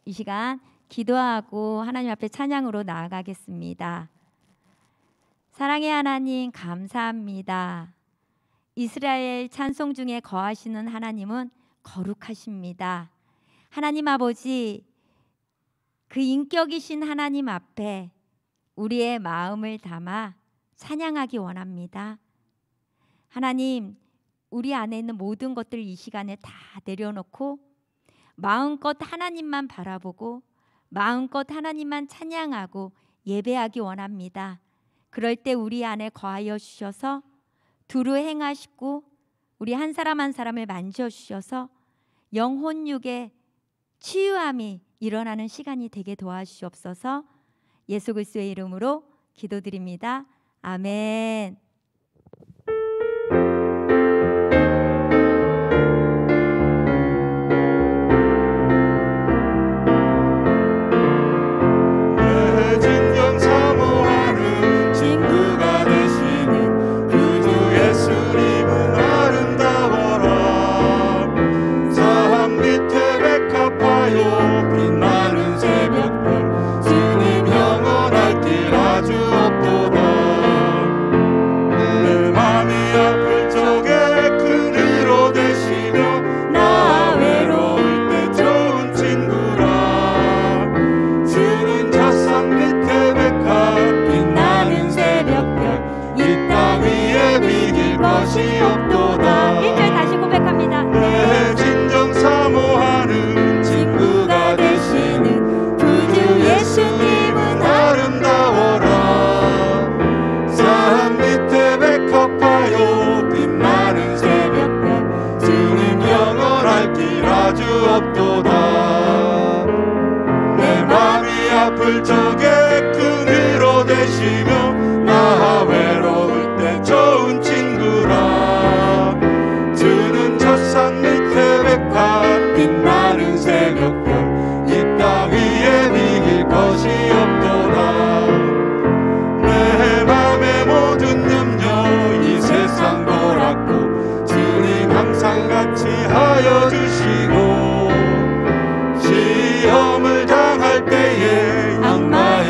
이 시간 기도하고 하나님 앞에 찬양으로 나아가겠습니다. 사랑의 하나님 감사합니다. 이스라엘 찬송 중에 거하시는 하나님은 거룩하십니다. 하나님 아버지, 그 인격이신 하나님 앞에 우리의 마음을 담아 찬양하기 원합니다. 하나님, 우리 안에 있는 모든 것들 이 시간에 다 내려놓고 마음껏 하나님만 바라보고 마음껏 하나님만 찬양하고 예배하기 원합니다. 그럴 때 우리 안에 거하여 주셔서 두루 행하시고 우리 한 사람 한 사람을 만져주셔서 영혼 육의 치유함이 일어나는 시간이 되게 도와주시옵소서. 예수 그리스도의 이름으로 기도드립니다. 아멘. 시험을 당할 때에 악마의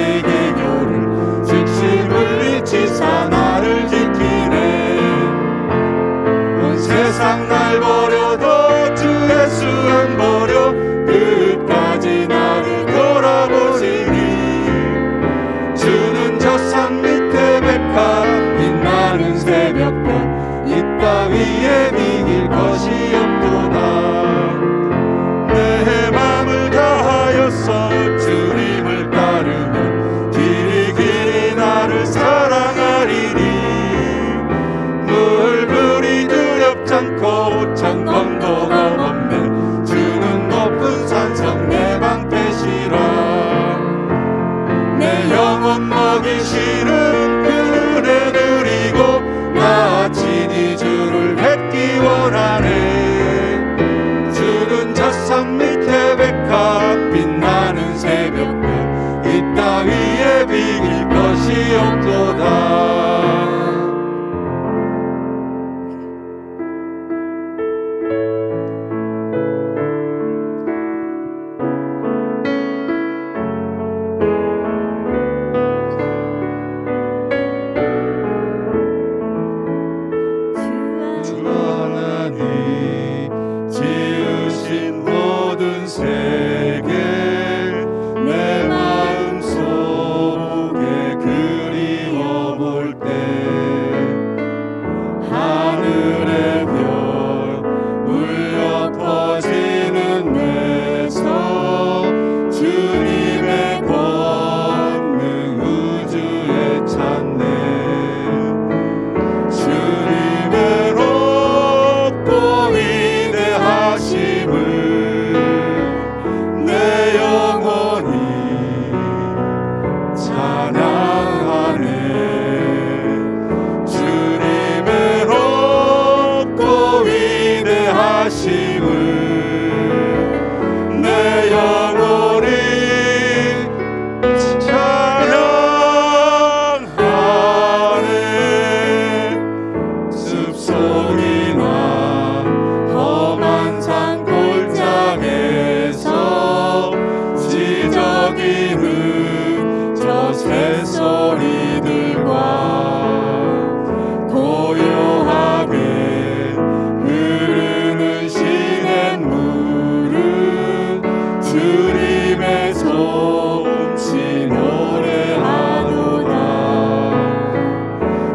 주님의 솜씨 노래하도다.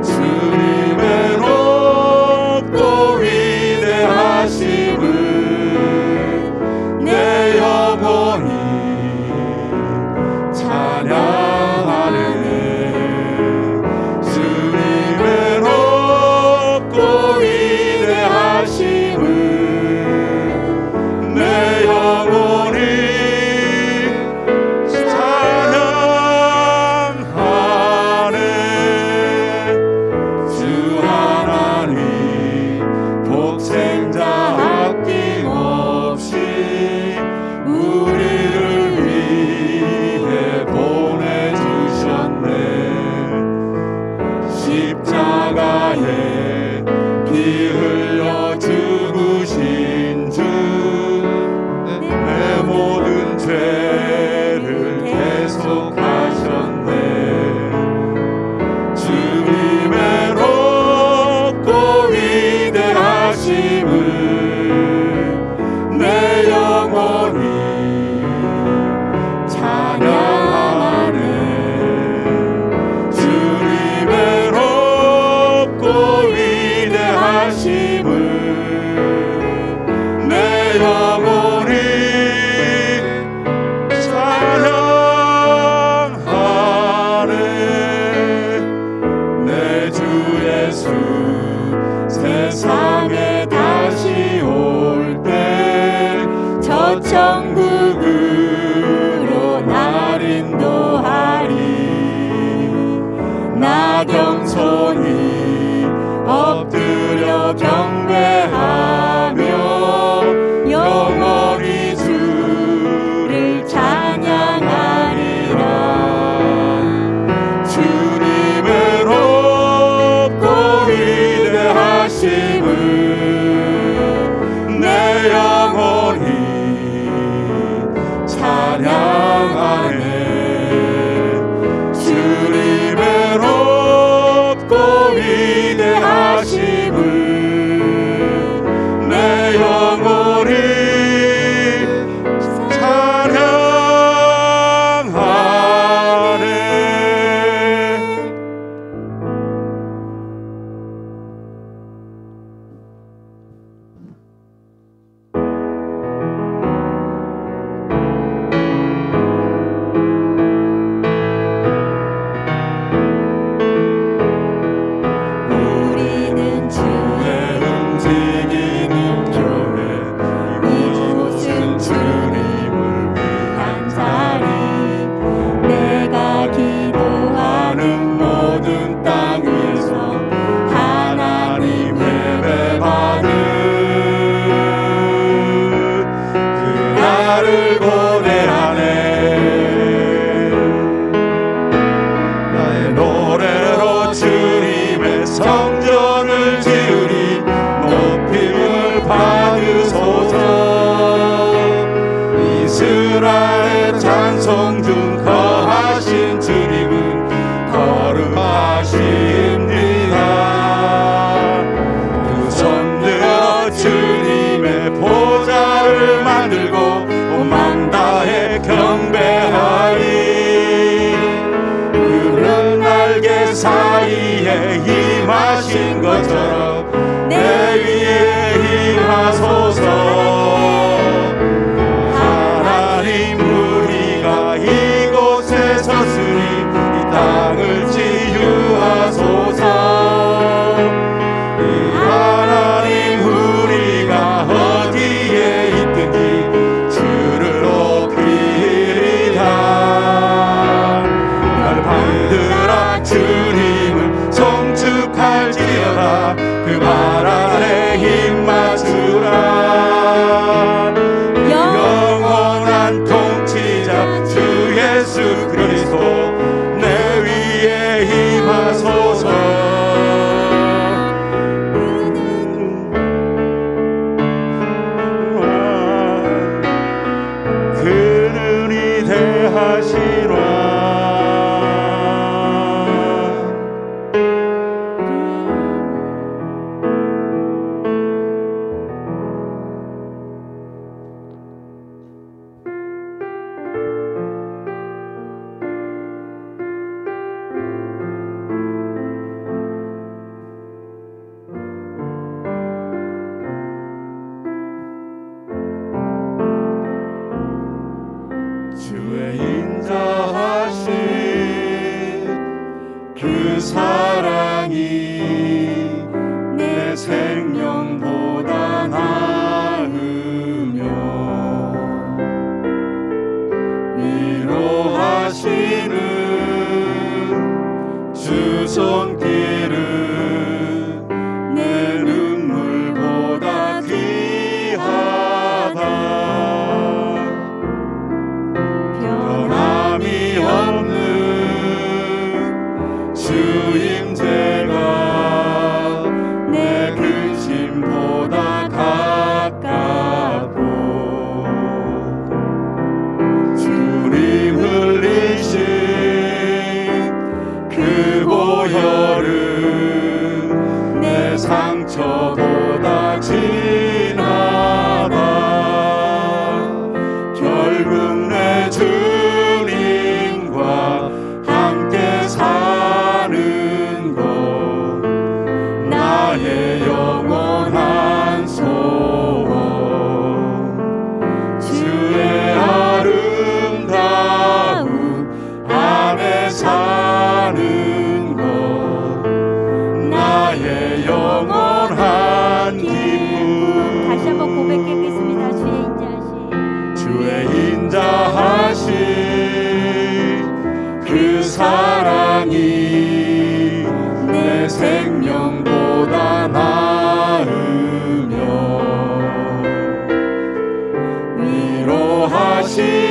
주님의 높고 위대하심을 내 영혼이 찬양하네. 주님의 높고 위대하심을 내 영혼이 찬양하네. 주 하나님 독생자 아낌없이 우리를 위해 보내주셨네. 십자가에 피 흘려 죽으신 주 내 모든 죄를 대속하셨네. 주님의 높고 위대하심을 내 영혼이 찬양하네. 주님의 높고 위대하심을 내 영혼이 찬양하네. 내 주 예수 세상에 다시 올 때 저 천국으로 날 인도하리. 나 겸손히 엎드려 경배하며 영원히 주를 찬양하리라. 주님의 높고 위대하심을 내 영혼이 찬양하네. 주님의 높고 위대하심을 내 영혼이 찬양하네. 우리는 주의 움직이는 교회 이곳은 주님을 위한 자리 내가 기도하는 모든 땅 위에서 하나님 예배받은 그날을 고대하네. 나의 노래로 주님의 성전을 지으리. 높임을 받으소서. 이스라엘 찬송 중 거하신 주님은 거룩하십니다. 두 손 들어 주님의 보좌를 만들고 온 맘 다해 경배하리. 그는 날개 사이에 임하신 것처럼 내 위에 임하소서. 하나님 우리가 이곳에 섰으니 이 땅을 치유하소서. 하나님 우리가 어디에 있든지 주를 높이리다. 날 받들어 주님을 송축할지어다. 그 말 아래 힘 맞추라. 영원한 통치자 주 예수 그리스도 내 위에 임하소서. 그는 위대하시노라. 주의 인자하신 그 사랑이 내 생명보다 나으며 위로하시는 주 손길은 내 눈물보다 귀하다. 변함이 없는 주 임재가 내 근심보다 가깝고 주님 흘리신 그 보혈은 내 상처보다 진하다. 결국 내 주님과 함께 사는 것 나의 영원한 소원. 주의 아름다운 안에 사는 것 나의 영원한 기쁨. 다시 한번 고백하겠습니다. 주의 인자하심 그 사랑이 내 생명보다 나으며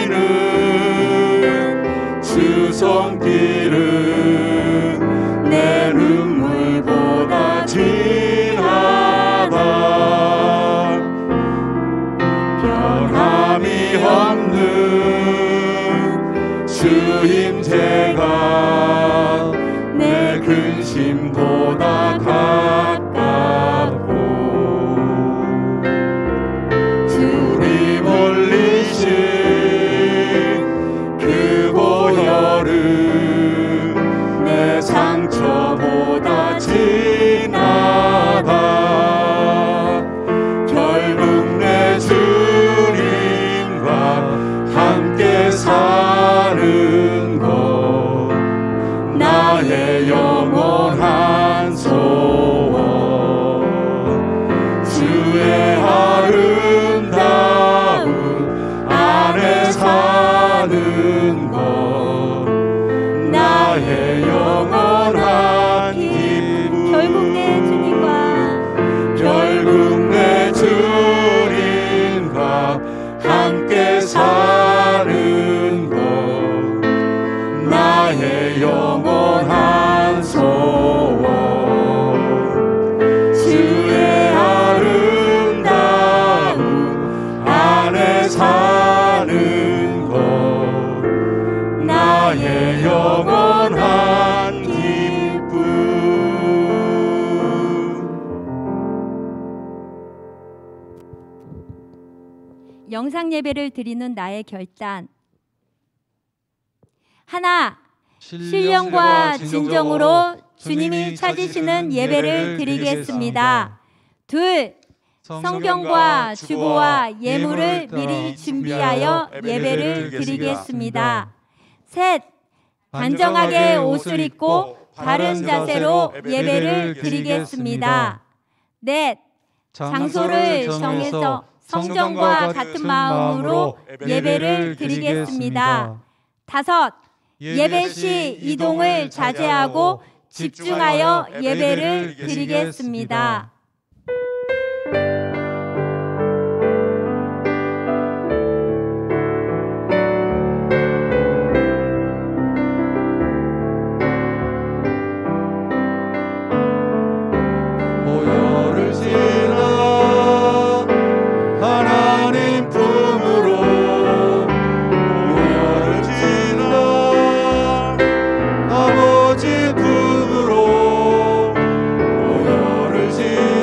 위로하시는 주 손길은 내 눈물보다 진하다. 변함이 없는 주 임재가 내 근심보다 가깝고 주님 흘리신 그 보혈은 내 상처보다 진하다. 결국 내 주님과 함께 사는 것 나의 영원한 소원. 주의 아름다운 안에 사는 것 나의 영원한 기쁨. 결국 내 주님과 함께 사는 것 나의 영원한 소원. 주의 아름다운 안에 사는 것 나의 영원한 기쁨. 영상 예배를 드리는 나의 결단. 하나, 신령과 진정으로 주님이 찾으시는 예배를 드리겠습니다. 둘, 성경과 주보와 예물을 미리 준비하여 예배를 드리겠습니다. 셋, 단정하게 옷을 입고 바른 자세로 예배를 드리겠습니다. 넷, 장소를 정해서 성전과 같은 마음으로 예배를 드리겠습니다. 다섯, 예배 시 이동을 자제하고 집중하여 예배를 드리겠습니다. 보혈을 지나 하나님 품으로 보혈을 지나 아버지 품으로 보혈을 지나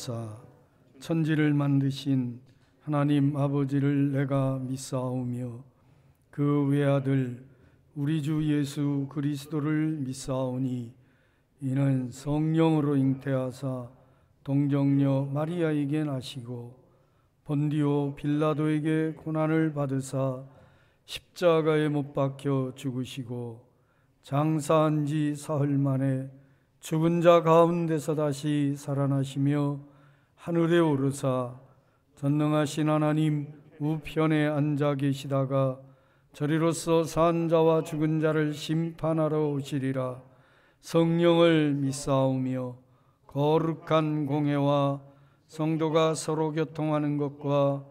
하사 천지를 만드신 하나님 아버지를 내가 믿사오며 그 외아들 우리 주 예수 그리스도를 믿사오니 이는 성령으로 잉태하사 동정녀 마리아에게 나시고 본디오 빌라도에게 고난을 받으사 십자가에 못 박혀 죽으시고 장사한 지 사흘 만에 죽은 자 가운데서 다시 살아나시며 하늘에 오르사 전능하신 하나님 우편에 앉아 계시다가 저리로서 산 자와 죽은 자를 심판하러 오시리라. 성령을 믿사오며 거룩한 공회와 성도가 서로 교통하는 것과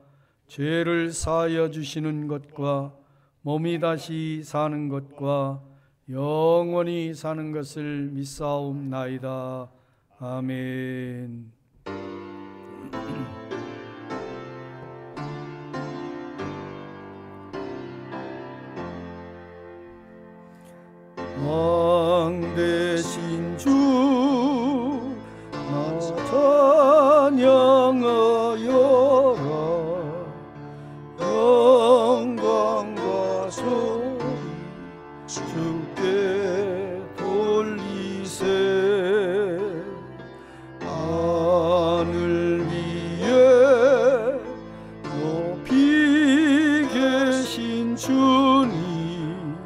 죄를 사하여 주시는 것과 몸이 다시 사는 것과 영원히 사는 것을 믿사옵나이다. 아멘. 왕 대신 주 나 찬양하여라. 영광과 소리 주께 돌리세. 하늘 위에 높이 계신 주님,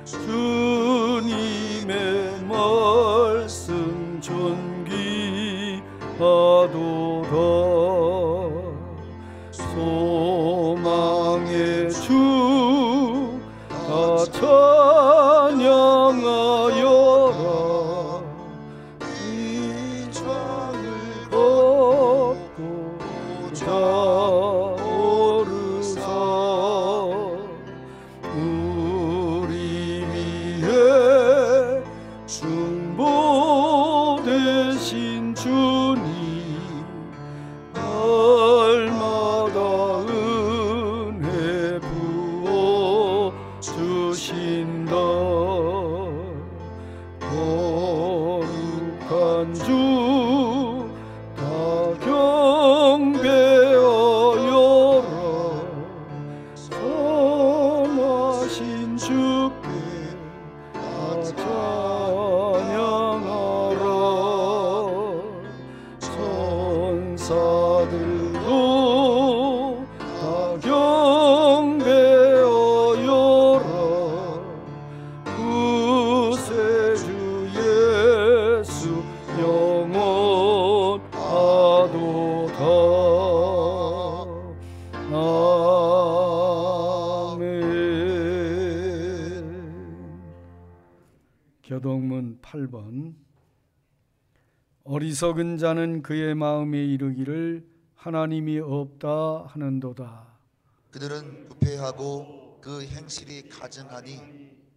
주님의 말씀 존귀하도다. 소망의 주 다 찬양하여라. 이 창을 걷고 오르사 우리 위해 중보 되신 주님, 날마다 은혜 부어 주신다. 거룩한 주 다 경배하여라. 선하신 주께 다 찬양하라. 천사들도 다 경배하여라. 구세주 예수 영원하도다. 아멘. 교동문 8번. 어리석은 자는 그의 마음에 이르기를 하나님이 없다 하는도다. 그들은 부패하고 그 행실이 가증하니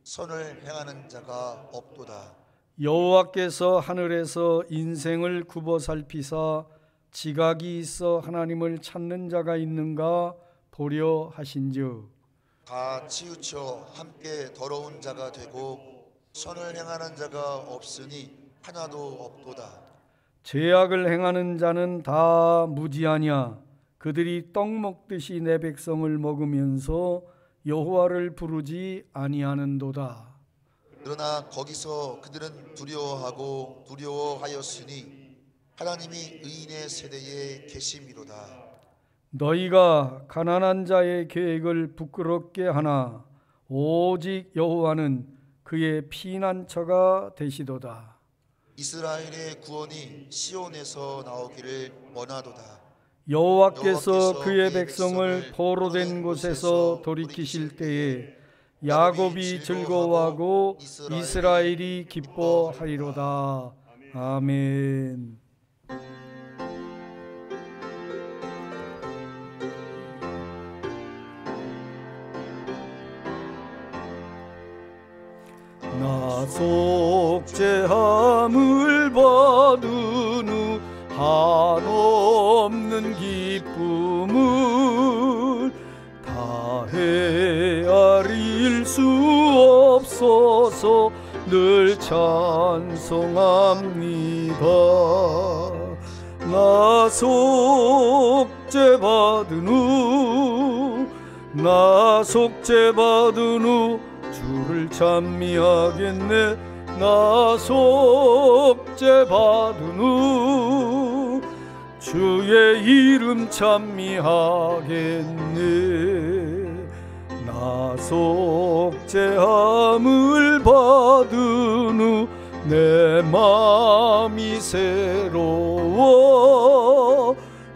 선을 행하는 자가 없도다. 여호와께서 하늘에서 인생을 굽어 살피사 지각이 있어 하나님을 찾는 자가 있는가 보려 하신즉 다 치우쳐 함께 더러운 자가 되고 선을 행하는 자가 없으니 하나도 없도다. 죄악을 행하는 자는 다 무지하냐. 그들이 떡 먹듯이 내 백성을 먹으면서 여호와를 부르지 아니하는도다. 그러나 거기서 그들은 두려워하였으니 하나님이 의인의 세대에 계심이로다. 너희가 가난한 자의 계획을 부끄럽게 하나 오직 여호와는 그의 피난처가 되시도다. 이스라엘의 구원이 시온에서 나오기를 원하도다. 여호와께서 그의 백성을 포로된 곳에서 돌이키실 때에 야곱이 즐거워하고 이스라엘이 기뻐하리로다. 아멘. 나 속죄함을 받은 후 한없는 기쁨을 다 헤아릴 수 없어서 늘 찬송합니다. 나 속죄 받은 후, 나 속죄 받은 후 주를 찬미하겠네. 나 속죄 받은 후 주의 이름 찬미하겠네. 나 속죄함을 받은 후 내 마음이 새로워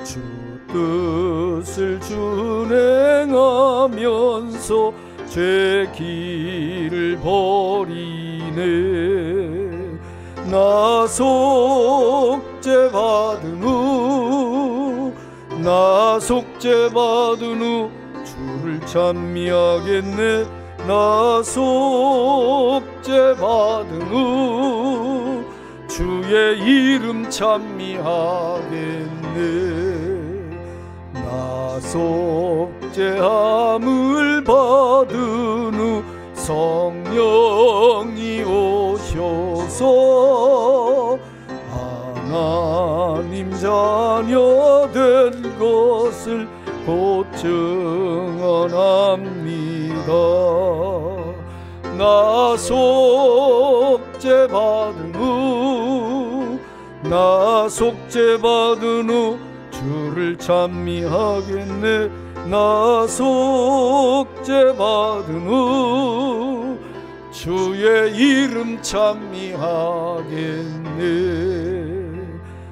주 뜻을 준행하면서 죄 길을 버리네. 나 속죄 받은 후, 나 속죄 받은 후 주를 찬미하겠네. 나 속죄 받은 후 주의 이름 찬미하겠네. 나 속죄함을 받은 후 성령이 오셔서 하나님 자녀 된 것을 곧 증언합니다. 나 속죄 받은 후, 나 속죄 받은 후 주를 찬미하겠네. 나 속죄 받은 후 주의 이름 찬미하겠네.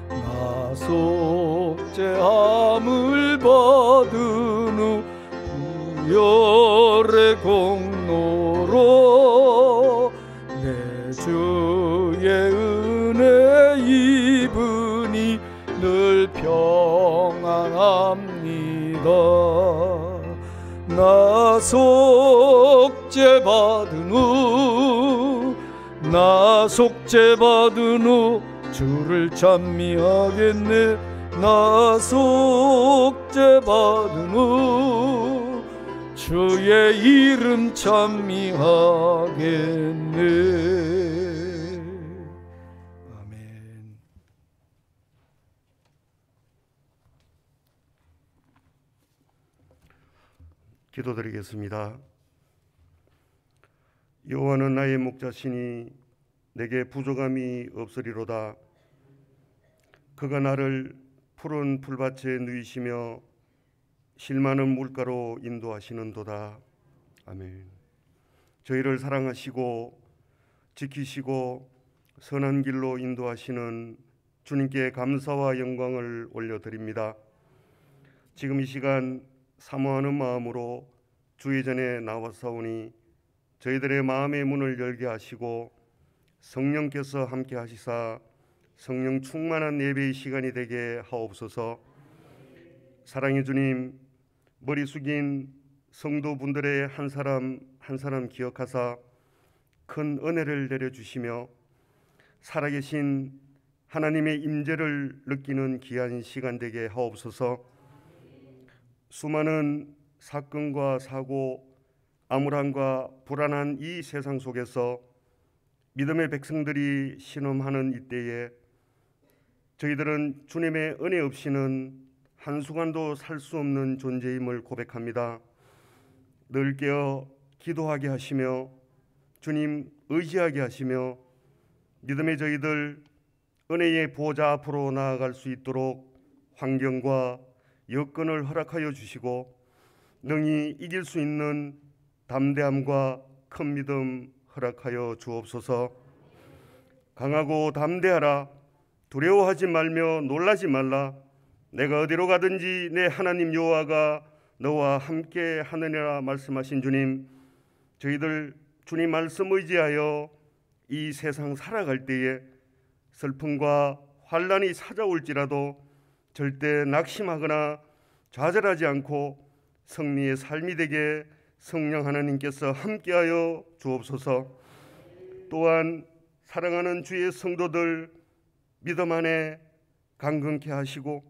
나 속죄함을 받은 후 구열의 공로로 내 주의 은혜 입으니 늘 평안합니다. 나 속죄 받은 후, 나 속죄 받은 후 주를 찬미하겠네. 나 속죄 받은 후 주의 이름 찬미하겠네. 아멘. 기도드리겠습니다. 여호와는 나의 목자시니 내게 부족함이 없으리로다. 그가 나를 푸른 풀밭에 누이시며 실만한 물가로 인도하시는도다. 아멘. 저희를 사랑하시고 지키시고 선한 길로 인도하시는 주님께 감사와 영광을 올려드립니다. 지금 이 시간 사모하는 마음으로 주의 전에 나와사오니 저희들의 마음의 문을 열게 하시고 성령께서 함께 하시사 성령 충만한 예배의 시간이 되게 하옵소서. 사랑의 주님, 머리 숙인 성도분들의 한 사람 한 사람 기억하사 큰 은혜를 내려주시며 살아계신 하나님의 임재를 느끼는 귀한 시간 되게 하옵소서. 수많은 사건과 사고, 암울함과 불안한 이 세상 속에서 믿음의 백성들이 신음하는 이때에 저희들은 주님의 은혜 없이는 한순간도 살 수 없는 존재임을 고백합니다. 늘 깨어 기도하게 하시며 주님 의지하게 하시며 믿음의 저희들 은혜의 보좌 앞으로 나아갈 수 있도록 환경과 여건을 허락하여 주시고 능히 이길 수 있는 담대함과 큰 믿음 허락하여 주옵소서. 강하고 담대하라. 두려워하지 말며 놀라지 말라. 내가 어디로 가든지 내 하나님 여호와가 너와 함께 하느니라 말씀하신 주님, 저희들 주님 말씀 의지하여 이 세상 살아갈 때에 슬픔과 환난이 찾아올지라도 절대 낙심하거나 좌절하지 않고 승리의 삶이 되게 성령 하나님께서 함께하여 주옵소서. 또한 사랑하는 주의 성도들 믿음 안에 강건케 하시고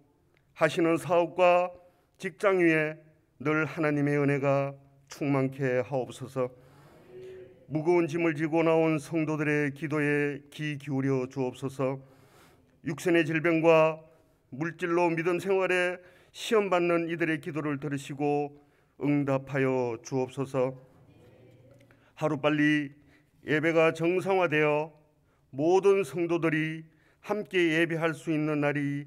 하시는 사업과 직장 위에 늘 하나님의 은혜가 충만케 하옵소서. 무거운 짐을 지고 나온 성도들의 기도에 귀 기울여 주옵소서. 육신의 질병과 물질로 믿음 생활에 시험받는 이들의 기도를 들으시고 응답하여 주옵소서. 하루빨리 예배가 정상화되어 모든 성도들이 함께 예배할 수 있는 날이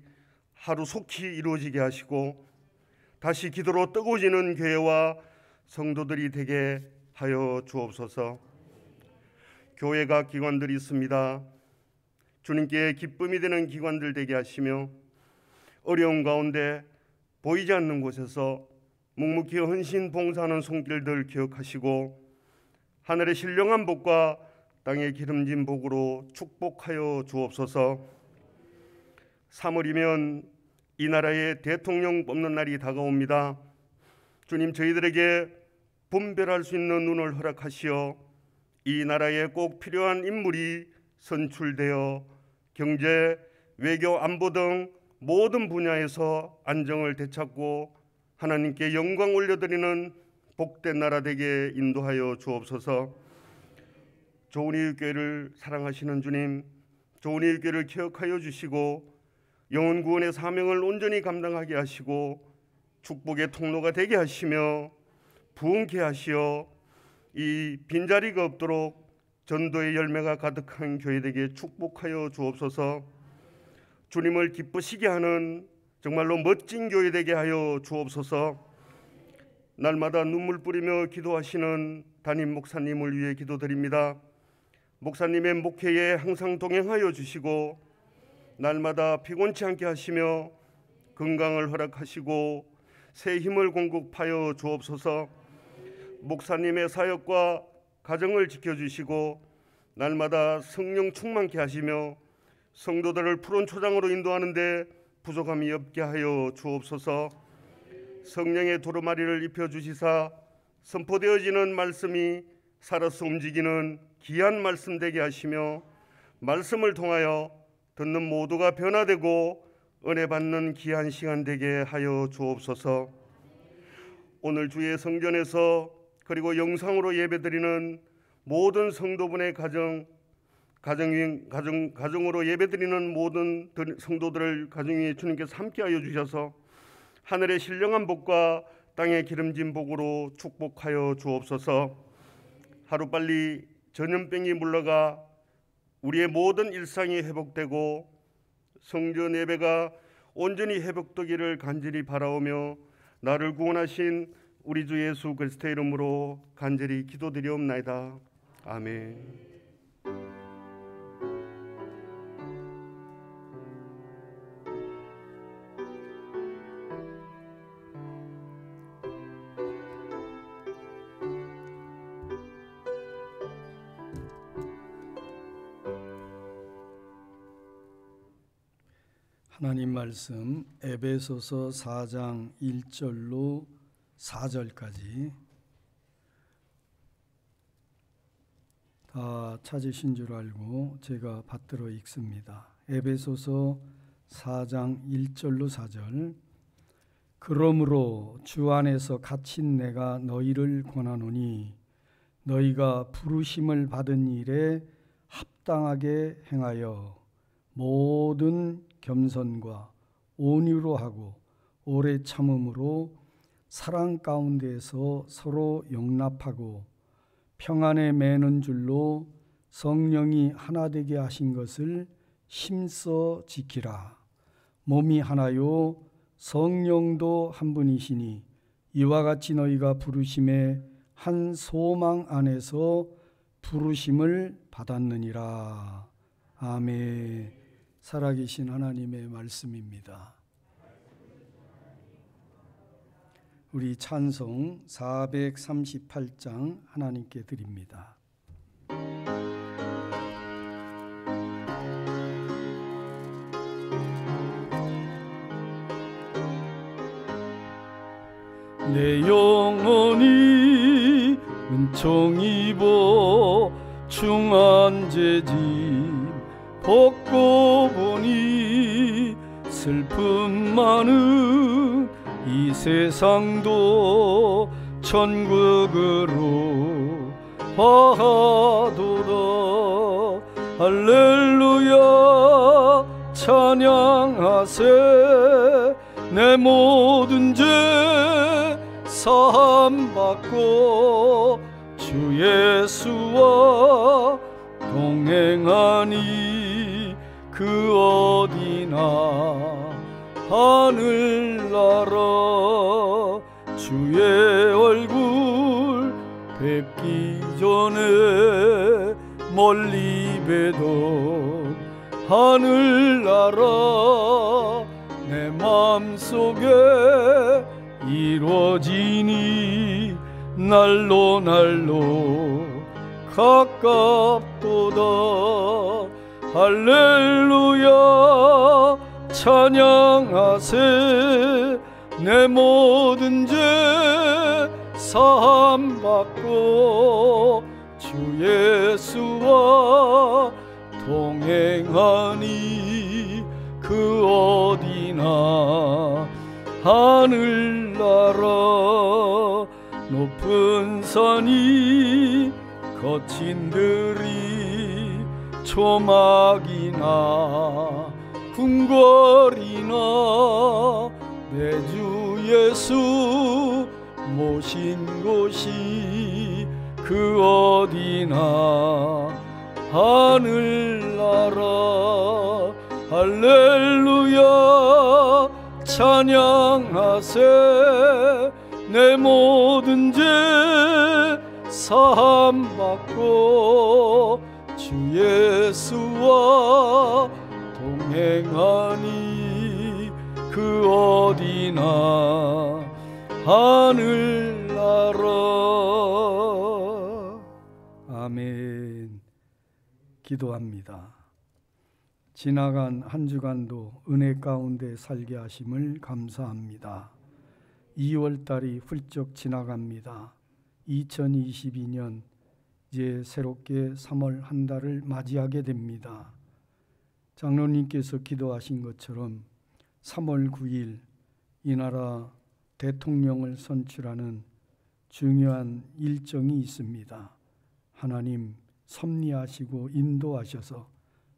하루속히 이루어지게 하시고 다시 기도로 뜨거워지는 교회와 성도들이 되게 하여 주옵소서. 교회가 기관들이 있습니다. 주님께 기쁨이 되는 기관들 되게 하시며 어려운 가운데 보이지 않는 곳에서 묵묵히 헌신 봉사하는 손길들 기억하시고 하늘의 신령한 복과 땅의 기름진 복으로 축복하여 주옵소서. 3월이면 이 나라의 대통령 뽑는 날이 다가옵니다. 주님, 저희들에게 분별할 수 있는 눈을 허락하시어 이 나라에 꼭 필요한 인물이 선출되어 경제, 외교, 안보 등 모든 분야에서 안정을 되찾고 하나님께 영광 올려드리는 복된 나라 되게 인도하여 주옵소서. 좋은 이웃 교회를 사랑하시는 주님, 좋은 이웃 교회를 기억하여 주시고 영혼 구원의 사명을 온전히 감당하게 하시고 축복의 통로가 되게 하시며 부흥케 하시어 이 빈자리가 없도록 전도의 열매가 가득한 교회 되게 축복하여 주옵소서. 주님을 기쁘시게 하는 정말로 멋진 교회 되게 하여 주옵소서. 날마다 눈물 뿌리며 기도하시는 담임 목사님을 위해 기도드립니다. 목사님의 목회에 항상 동행하여 주시고 날마다 피곤치 않게 하시며 건강을 허락하시고 새 힘을 공급하여 주옵소서. 목사님의 사역과 가정을 지켜주시고 날마다 성령 충만케 하시며 성도들을 푸른 초장으로 인도하는데 부족함이 없게 하여 주옵소서. 성령의 두루마리를 입혀주시사 선포되어지는 말씀이 살아서 움직이는 귀한 말씀 되게 하시며 말씀을 통하여 듣는 모두가 변화되고 은혜 받는 귀한 시간 되게 하여 주옵소서. 오늘 주의 성전에서 그리고 영상으로 예배드리는 모든 성도분의 가정으로 예배드리는 모든 성도들을 가정 위에 주님께서 함께하여 주셔서 하늘의 신령한 복과 땅의 기름진 복으로 축복하여 주옵소서. 하루빨리 전염병이 물러가 우리의 모든 일상이 회복되고 성전 예배가 온전히 회복되기를 간절히 바라오며 나를 구원하신 우리 주 예수 그리스도의 이름으로 간절히 기도드리옵나이다. 아멘. 하나님 말씀 에베소서 4장 1절로 4절까지 다 찾으신 줄 알고 제가 받들어 읽습니다. 에베소서 4장 1절로 4절. 그러므로 주 안에서 갇힌 내가 너희를 권하노니 너희가 부르심을 받은 일에 합당하게 행하여 모든 겸손과 온유로 하고 오래 참음으로 사랑 가운데서 서로 용납하고 평안에 매는 줄로 성령이 하나 되게 하신 것을 힘써 지키라. 몸이 하나요 성령도 한 분이시니 이와 같이 너희가 부르심의 한 소망 안에서 부르심을 받았느니라. 아멘. 살아계신 하나님의 말씀입니다. 우리 찬송 438장 하나님께 드립니다. 내 영혼이 은총 입어 중한 죄짐 벗고 보니 슬픔 많은 이 세상도 천국으로 화하도다. 할렐루야 찬양하리 찬양하세. 내 모든 죄 사함받고 주 예수와 동행하니 그 어디나 하늘나라. 주의 얼굴 뵙기 전에 멀리 뵈던 하늘나라 내 맘속에 이루어지니 날로 날로 가깝도다. 할렐루야 찬양하세. 내 모든 죄 사함받고 주 예수와 동행하니 그 어디나 하늘나라. 높은 산이 거친 들이 초막이나 궁궐이나 내 주 예수 모신 곳이 그 어디나 하늘나라. 할렐루야 찬양하세. 내 모든 죄 사함받고 주 예수와 동행하니 그 어디나 하늘나라. 아멘. 기도합니다. 지나간 한 주간도 은혜 가운데 살게 하심을 감사합니다. 2월달이 훌쩍 지나갑니다. 2022년 이제 새롭게 3월 한 달을 맞이하게 됩니다. 장로님께서 기도하신 것처럼 3월 9일 이 나라 대통령을 선출하는 중요한 일정이 있습니다. 하나님 섭리하시고 인도하셔서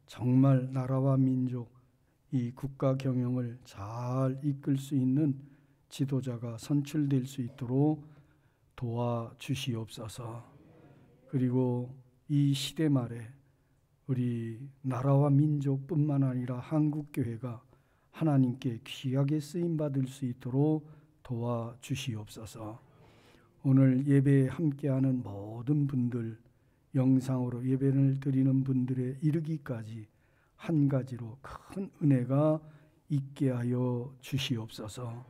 정말 나라와 민족, 이 국가 경영을 잘 이끌 수 있는 지도자가 선출될 수 있도록 도와주시옵소서. 그리고 이 시대 말에 우리 나라와 민족뿐만 아니라 한국교회가 하나님께 귀하게 쓰임받을 수 있도록 도와주시옵소서. 오늘 예배에 함께하는 모든 분들, 영상으로 예배를 드리는 분들에 이르기까지 한 가지로 큰 은혜가 있게 하여 주시옵소서.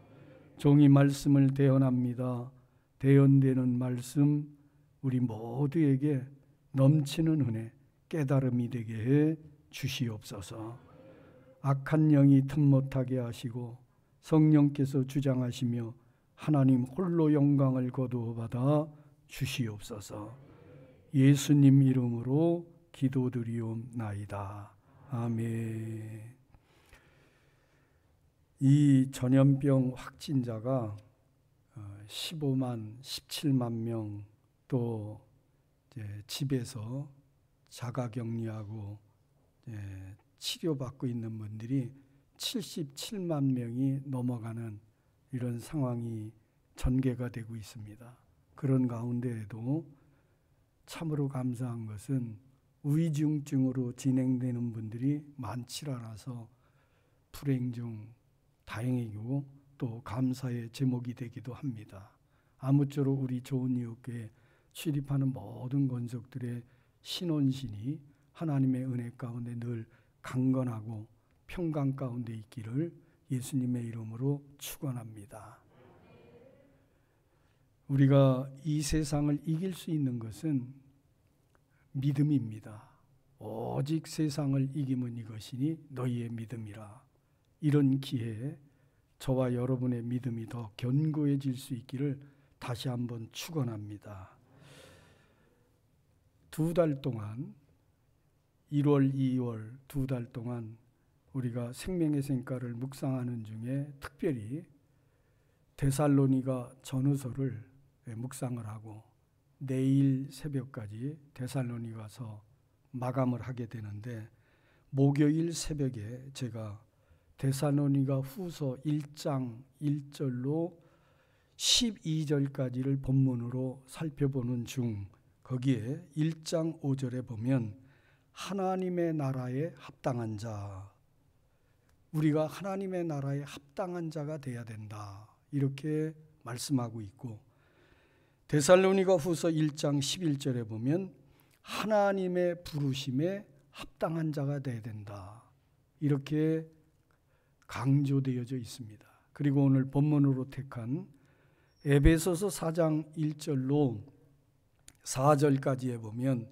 종이 말씀을 대언합니다. 대언되는 말씀 우리 모두에게 넘치는 은혜, 깨달음이 되게 해 주시옵소서. 악한 영이 틈 못하게 하시고 성령께서 주장하시며 하나님 홀로 영광을 거두어 받아 주시옵소서. 예수님 이름으로 기도드리옵나이다. 아멘. 이 전염병 확진자가 15만, 17만 명, 또 집에서 자가격리하고 치료받고 있는 분들이 77만 명이 넘어가는 이런 상황이 전개가 되고 있습니다. 그런 가운데에도 참으로 감사한 것은 위중증으로 진행되는 분들이 많지 않아서 불행 중 다행이고 또 감사의 제목이 되기도 합니다. 아무쪼록 우리 좋은 이웃교회 출입하는 모든 권속들의 신혼신이 하나님의 은혜 가운데 늘 강건하고 평강 가운데 있기를 예수님의 이름으로 축원합니다. 우리가 이 세상을 이길 수 있는 것은 믿음입니다. 오직 세상을 이기면 이것이니 너희의 믿음이라. 이런 기회에 저와 여러분의 믿음이 더 견고해질 수 있기를 다시 한번 축원합니다. 2달 동안 1월, 2월 2달 동안 우리가 생명의 샘가를 묵상하는 중에 특별히 데살로니가 전후서를 묵상을 하고 내일 새벽까지 데살로니가서 마감을 하게 되는데 목요일 새벽에 제가 데살로니가 후서 1장 1절로 12절까지를 본문으로 살펴보는 중 거기에 1장 5절에 보면 하나님의 나라에 합당한 자, 우리가 하나님의 나라에 합당한 자가 돼야 된다, 이렇게 말씀하고 있고, 데살로니가 후서 1장 11절에 보면 하나님의 부르심에 합당한 자가 돼야 된다, 이렇게 강조되어져 있습니다. 그리고 오늘 본문으로 택한 에베소서 4장 1절로 4절까지에 보면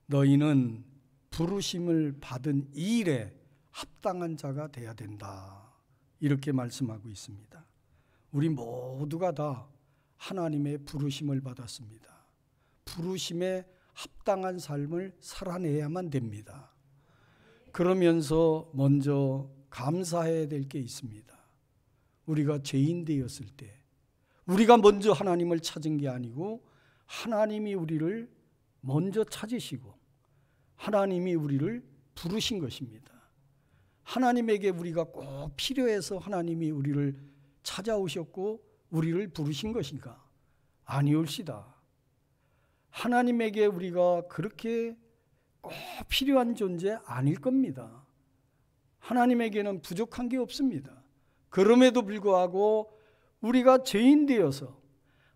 너희는 부르심을 받은 일에 합당한 자가 돼야 된다, 이렇게 말씀하고 있습니다. 우리 모두가 다 하나님의 부르심을 받았습니다. 부르심에 합당한 삶을 살아내야만 됩니다. 그러면서 먼저 감사해야 될 게 있습니다. 우리가 죄인 되었을 때 우리가 먼저 하나님을 찾은 게 아니고 하나님이 우리를 먼저 찾으시고 하나님이 우리를 부르신 것입니다. 하나님에게 우리가 꼭 필요해서 하나님이 우리를 찾아오셨고 우리를 부르신 것인가? 아니올시다. 하나님에게 우리가 그렇게 꼭 필요한 존재 아닐 겁니다. 하나님에게는 부족한 게 없습니다. 그럼에도 불구하고 우리가 죄인 되어서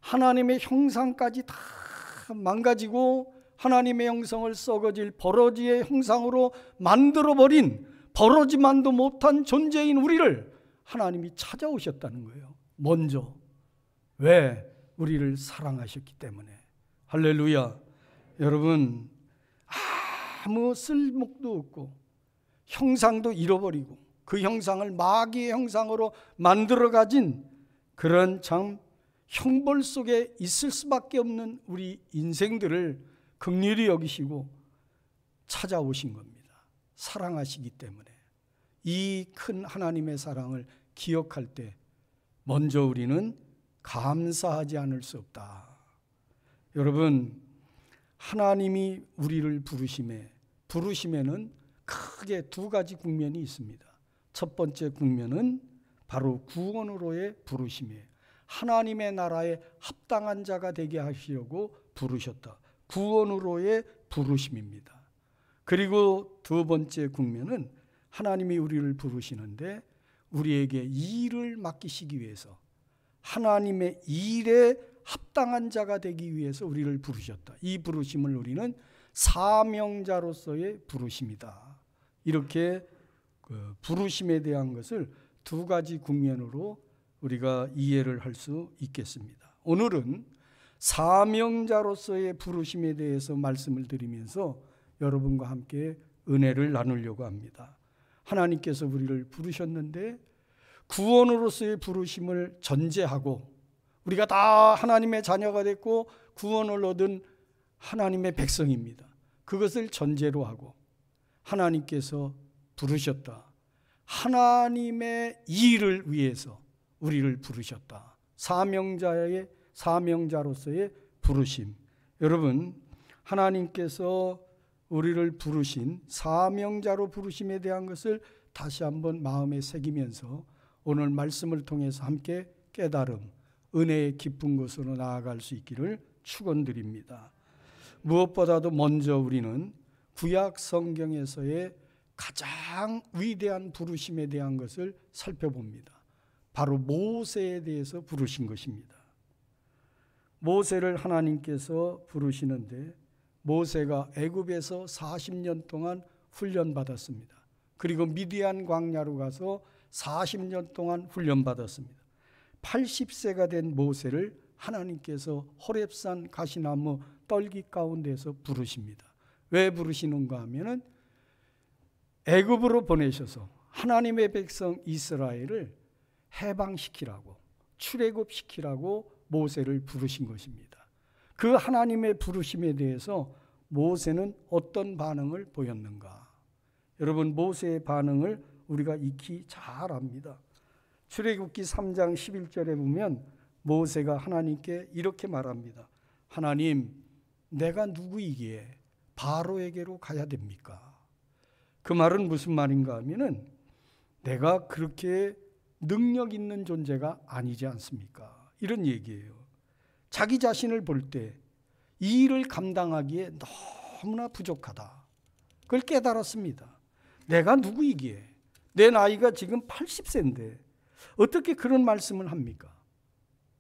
하나님의 형상까지 다 망가지고 하나님의 형상을 썩어질 버러지의 형상으로 만들어버린 버러지만도 못한 존재인 우리를 하나님이 찾아오셨다는 거예요. 먼저. 왜? 우리를 사랑하셨기 때문에. 할렐루야. 여러분, 아무 쓸모도 없고 형상도 잃어버리고 그 형상을 마귀의 형상으로 만들어 가진 그런 참 형벌 속에 있을 수밖에 없는 우리 인생들을 긍휼히 여기시고 찾아오신 겁니다. 사랑하시기 때문에. 이 큰 하나님의 사랑을 기억할 때 먼저 우리는 감사하지 않을 수 없다. 여러분, 하나님이 우리를 부르심에는 크게 두 가지 국면이 있습니다. 첫 번째 국면은 바로 구원으로의 부르심이에요. 하나님의 나라에 합당한 자가 되게 하시려고 부르셨다. 구원으로의 부르심입니다. 그리고 두 번째 국면은 하나님이 우리를 부르시는데 우리에게 일을 맡기시기 위해서 하나님의 일에 합당한 자가 되기 위해서 우리를 부르셨다. 이 부르심을 우리는 사명자로서의 부르심이다. 이렇게 그 부르심에 대한 것을 두 가지 국면으로 우리가 이해를 할 수 있겠습니다. 오늘은 사명자로서의 부르심에 대해서 말씀을 드리면서 여러분과 함께 은혜를 나누려고 합니다. 하나님께서 우리를 부르셨는데 구원으로서의 부르심을 전제하고 우리가 다 하나님의 자녀가 됐고 구원을 얻은 하나님의 백성입니다. 그것을 전제로 하고 하나님께서 부르셨다. 하나님의 일을 위해서 우리를 부르셨다. 사명자로서의 부르심. 여러분, 하나님께서 우리를 부르신 사명자로 부르심에 대한 것을 다시 한번 마음에 새기면서 오늘 말씀을 통해서 함께 깨달음, 은혜의 깊은 곳으로 나아갈 수 있기를 축원드립니다. 무엇보다도 먼저 우리는 구약 성경에서의 가장 위대한 부르심에 대한 것을 살펴봅니다. 바로 모세에 대해서 부르신 것입니다. 모세를 하나님께서 부르시는데 모세가 애굽에서 40년 동안 훈련받았습니다. 그리고 미디안 광야로 가서 40년 동안 훈련받았습니다. 80세가 된 모세를 하나님께서 호렙산 가시나무 떨기 가운데서 부르십니다. 왜 부르시는가 하면은 애굽으로 보내셔서 하나님의 백성 이스라엘을 해방시키라고, 출애굽시키라고 모세를 부르신 것입니다. 그 하나님의 부르심에 대해서 모세는 어떤 반응을 보였는가? 여러분, 모세의 반응을 우리가 익히 잘 압니다. 출애굽기 3장 11절에 보면 모세가 하나님께 이렇게 말합니다. 하나님, 내가 누구이기에 바로에게로 가야 됩니까? 그 말은 무슨 말인가 하면은 내가 그렇게 능력 있는 존재가 아니지 않습니까? 이런 얘기예요. 자기 자신을 볼 때 이 일을 감당하기에 너무나 부족하다. 그걸 깨달았습니다. 내가 누구이기에, 내 나이가 지금 80세인데 어떻게 그런 말씀을 합니까?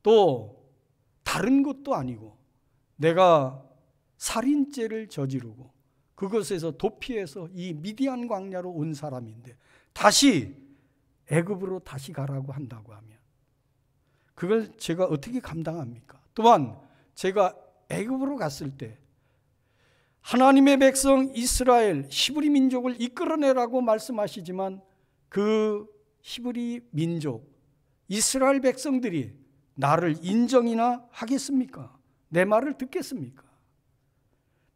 또 다른 것도 아니고 내가 살인죄를 저지르고 그것에서 도피해서 이 미디안 광야로 온 사람인데 다시 애굽으로 다시 가라고 한다고 하면 그걸 제가 어떻게 감당합니까? 또한 제가 애굽으로 갔을 때 하나님의 백성 이스라엘 히브리 민족을 이끌어내라고 말씀하시지만 그 히브리 민족 이스라엘 백성들이 나를 인정이나 하겠습니까? 내 말을 듣겠습니까?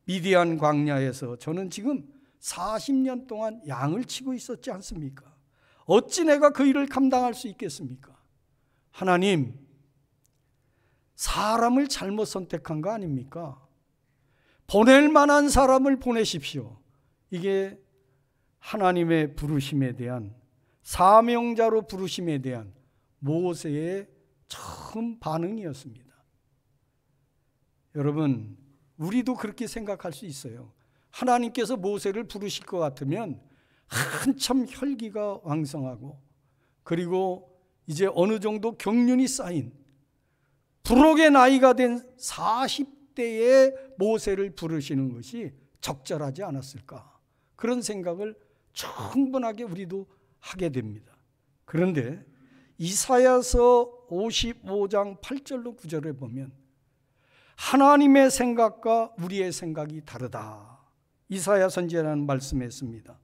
미디안 광야에서 저는 지금 40년 동안 양을 치고 있었지 않습니까? 어찌 내가 그 일을 감당할 수 있겠습니까? 하나님, 사람을 잘못 선택한 거 아닙니까? 보낼 만한 사람을 보내십시오. 이게 하나님의 부르심에 대한, 사명자로 부르심에 대한 모세의 처음 반응이었습니다. 여러분, 우리도 그렇게 생각할 수 있어요. 하나님께서 모세를 부르실 것 같으면 한참 혈기가 왕성하고 그리고 이제 어느 정도 경륜이 쌓인 부록의 나이가 된 40대의 모세를 부르시는 것이 적절하지 않았을까? 그런 생각을 충분하게 우리도 하게 됩니다. 그런데 이사야서 55장 8절로 9절에 보면 하나님의 생각과 우리의 생각이 다르다. 이사야 선지자라는 말씀에 있습니다.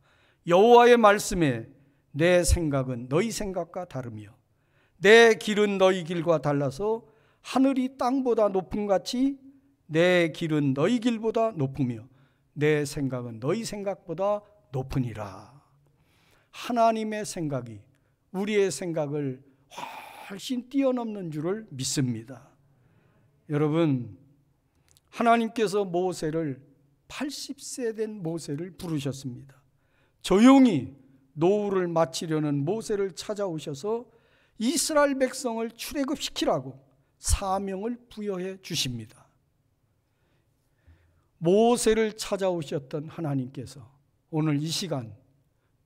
여호와의 말씀에 내 생각은 너희 생각과 다르며 내 길은 너희 길과 달라서 하늘이 땅보다 높음 같이 내 길은 너희 길보다 높으며 내 생각은 너희 생각보다 높으니라. 하나님의 생각이 우리의 생각을 훨씬 뛰어넘는 줄을 믿습니다. 여러분, 하나님께서 모세를 80세 된 모세를 부르셨습니다. 조용히 노후를 마치려는 모세를 찾아오셔서 이스라엘 백성을 출애굽시키라고 사명을 부여해 주십니다. 모세를 찾아오셨던 하나님께서 오늘 이 시간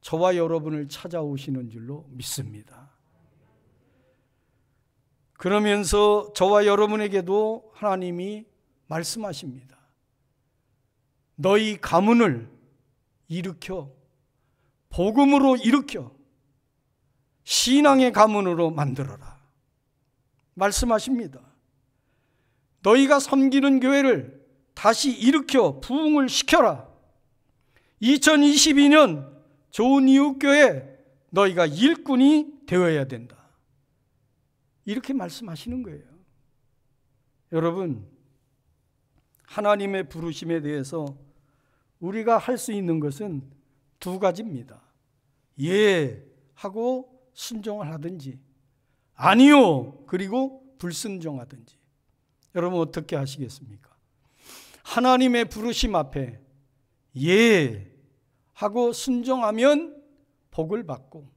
저와 여러분을 찾아오시는 줄로 믿습니다. 그러면서 저와 여러분에게도 하나님이 말씀하십니다. 너희 가문을 일으켜 복음으로 일으켜 신앙의 가문으로 만들어라. 말씀하십니다. 너희가 섬기는 교회를 다시 일으켜 부흥을 시켜라. 2022년 좋은 이웃교회 너희가 일꾼이 되어야 된다. 이렇게 말씀하시는 거예요. 여러분, 하나님의 부르심에 대해서 우리가 할 수 있는 것은 두 가지입니다. 예 하고 순종을 하든지 아니요 그리고 불순종하든지. 여러분 어떻게 하시겠습니까? 하나님의 부르심 앞에 예 하고 순종하면 복을 받고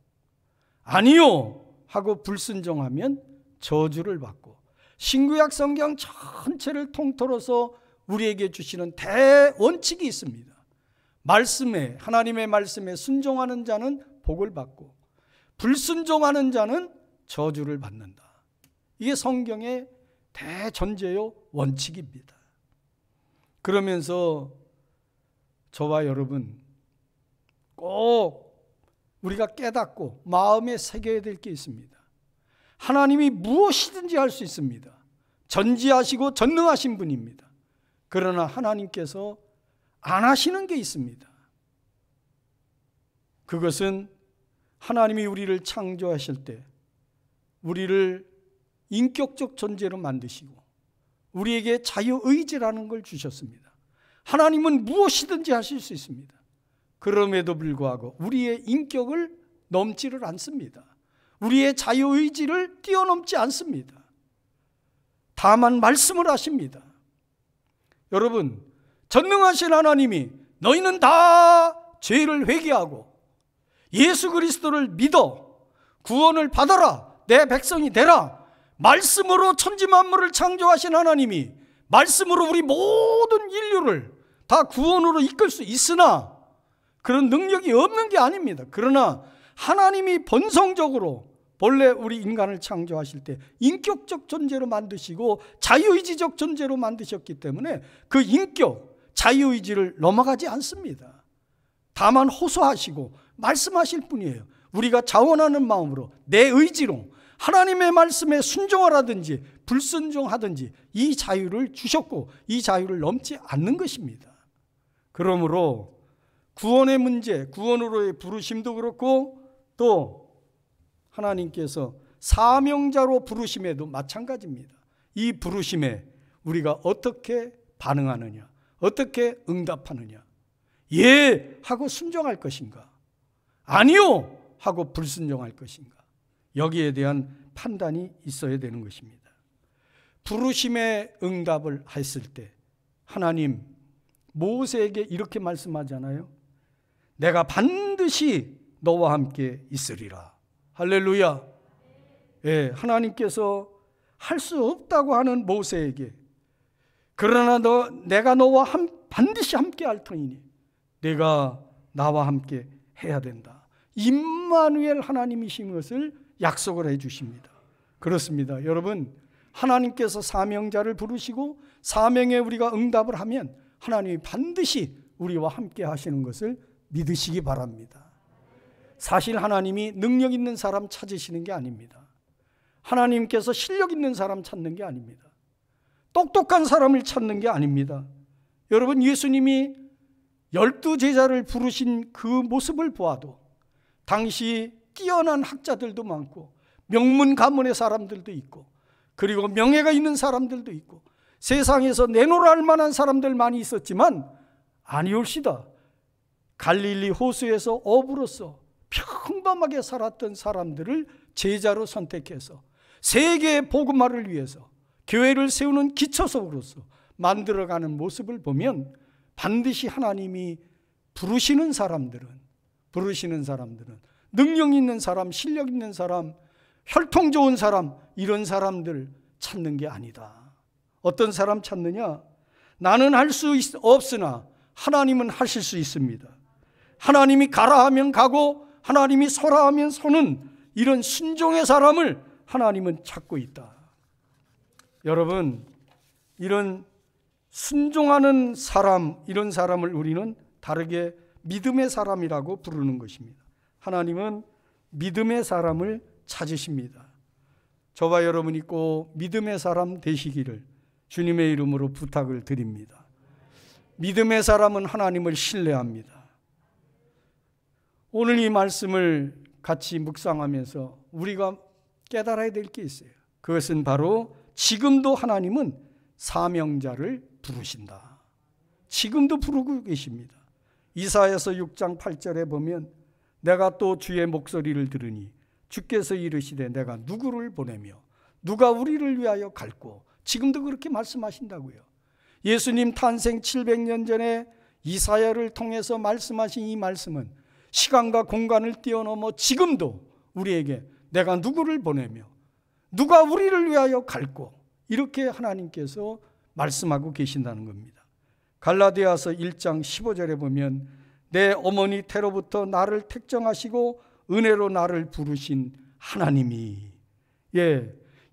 아니요 하고 불순종하면 저주를 받고, 신구약 성경 전체를 통틀어서 우리에게 주시는 대원칙이 있습니다. 말씀에, 하나님의 말씀에 순종하는 자는 복을 받고 불순종하는 자는 저주를 받는다. 이게 성경의 대전제요 원칙입니다. 그러면서 저와 여러분 꼭 우리가 깨닫고 마음에 새겨야 될 게 있습니다. 하나님이 무엇이든지 할 수 있습니다. 전지하시고 전능하신 분입니다. 그러나 하나님께서 안 하시는 게 있습니다. 그것은 하나님이 우리를 창조하실 때 우리를 인격적 존재로 만드시고 우리에게 자유의지라는 걸 주셨습니다. 하나님은 무엇이든지 하실 수 있습니다. 그럼에도 불구하고 우리의 인격을 넘지를 않습니다. 우리의 자유의지를 뛰어넘지 않습니다. 다만 말씀을 하십니다. 여러분, 전능하신 하나님이 너희는 다 죄를 회개하고 예수 그리스도를 믿어 구원을 받아라, 내 백성이 되라. 말씀으로 천지 만물을 창조하신 하나님이 말씀으로 우리 모든 인류를 다 구원으로 이끌 수 있으나 그런 능력이 없는 게 아닙니다. 그러나 하나님이 본성적으로 본래 우리 인간을 창조하실 때 인격적 존재로 만드시고 자유의지적 존재로 만드셨기 때문에 그 인격, 자유의지를 넘어가지 않습니다. 다만 호소하시고 말씀하실 뿐이에요. 우리가 자원하는 마음으로 내 의지로 하나님의 말씀에 순종하라든지 불순종하든지 이 자유를 주셨고 이 자유를 넘지 않는 것입니다. 그러므로 구원의 문제, 구원으로의 부르심도 그렇고 또 하나님께서 사명자로 부르심에도 마찬가지입니다. 이 부르심에 우리가 어떻게 반응하느냐, 어떻게 응답하느냐, 예 하고 순종할 것인가, 아니요 하고 불순종할 것인가, 여기에 대한 판단이 있어야 되는 것입니다. 부르심에 응답을 했을 때 하나님 모세에게 이렇게 말씀하잖아요. 내가 반드시 너와 함께 있으리라. 할렐루야. 예, 하나님께서 할 수 없다고 하는 모세에게 그러나 내가 너와 반드시 함께 할 터이니 내가 나와 함께 해야 된다. 임마누엘 하나님이신 것을 약속을 해 주십니다. 그렇습니다. 여러분, 하나님께서 사명자를 부르시고 사명에 우리가 응답을 하면 하나님이 반드시 우리와 함께 하시는 것을 믿으시기 바랍니다. 사실 하나님이 능력 있는 사람 찾으시는 게 아닙니다. 하나님께서 실력 있는 사람 찾는 게 아닙니다. 똑똑한 사람을 찾는 게 아닙니다. 여러분, 예수님이 12제자를 부르신 그 모습을 보아도 당시 뛰어난 학자들도 많고 명문 가문의 사람들도 있고 그리고 명예가 있는 사람들도 있고 세상에서 내놓으라 할 만한 사람들 많이 있었지만 아니올시다. 갈릴리 호수에서 어부로서 평범하게 살았던 사람들을 제자로 선택해서 세계의 복음화를 위해서 교회를 세우는 기초석으로서 만들어가는 모습을 보면 반드시 하나님이 부르시는 사람들은 능력 있는 사람, 실력 있는 사람, 혈통 좋은 사람, 이런 사람들 찾는 게 아니다. 어떤 사람 찾느냐? 나는 할 수 없으나 하나님은 하실 수 있습니다. 하나님이 가라 하면 가고 하나님이 서라 하면 서는 이런 순종의 사람을 하나님은 찾고 있다. 여러분, 이런 순종하는 사람, 이런 사람을 우리는 다르게 믿음의 사람이라고 부르는 것입니다. 하나님은 믿음의 사람을 찾으십니다. 저와 여러분이 꼭 믿음의 사람 되시기를 주님의 이름으로 부탁을 드립니다. 믿음의 사람은 하나님을 신뢰합니다. 오늘 이 말씀을 같이 묵상하면서 우리가 깨달아야 될 게 있어요. 그것은 바로 지금도 하나님은 사명자를 부르신다. 지금도 부르고 계십니다. 이사야서 6장 8절에 보면 내가 또 주의 목소리를 들으니 주께서 이르시되 내가 누구를 보내며 누가 우리를 위하여 갈고, 지금도 그렇게 말씀하신다고요. 예수님 탄생 700년 전에 이사야를 통해서 말씀하신 이 말씀은 시간과 공간을 뛰어넘어 지금도 우리에게 내가 누구를 보내며 누가 우리를 위하여 갈고, 이렇게 하나님께서 말씀하고 계신다는 겁니다. 갈라디아서 1장 15절에 보면 내 어머니 태로부터 나를 택정하시고 은혜로 나를 부르신 하나님이,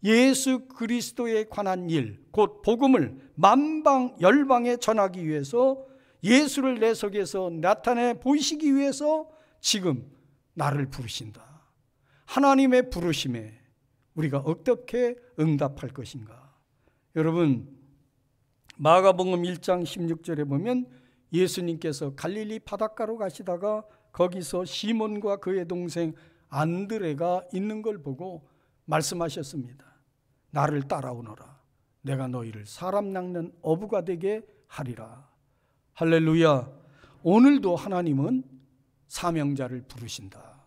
예수 그리스도에 관한 일, 곧 복음을 만방 열방에 전하기 위해서 예수를 내 속에서 나타내 보이시기 위해서 지금 나를 부르신다. 하나님의 부르심에 우리가 어떻게 응답할 것인가? 여러분, 마가복음 1장 16절에 보면 예수님께서 갈릴리 바닷가로 가시다가 거기서 시몬과 그의 동생 안드레가 있는 걸 보고 말씀하셨습니다. 나를 따라오너라. 내가 너희를 사람 낚는 어부가 되게 하리라. 할렐루야. 오늘도 하나님은 사명자를 부르신다.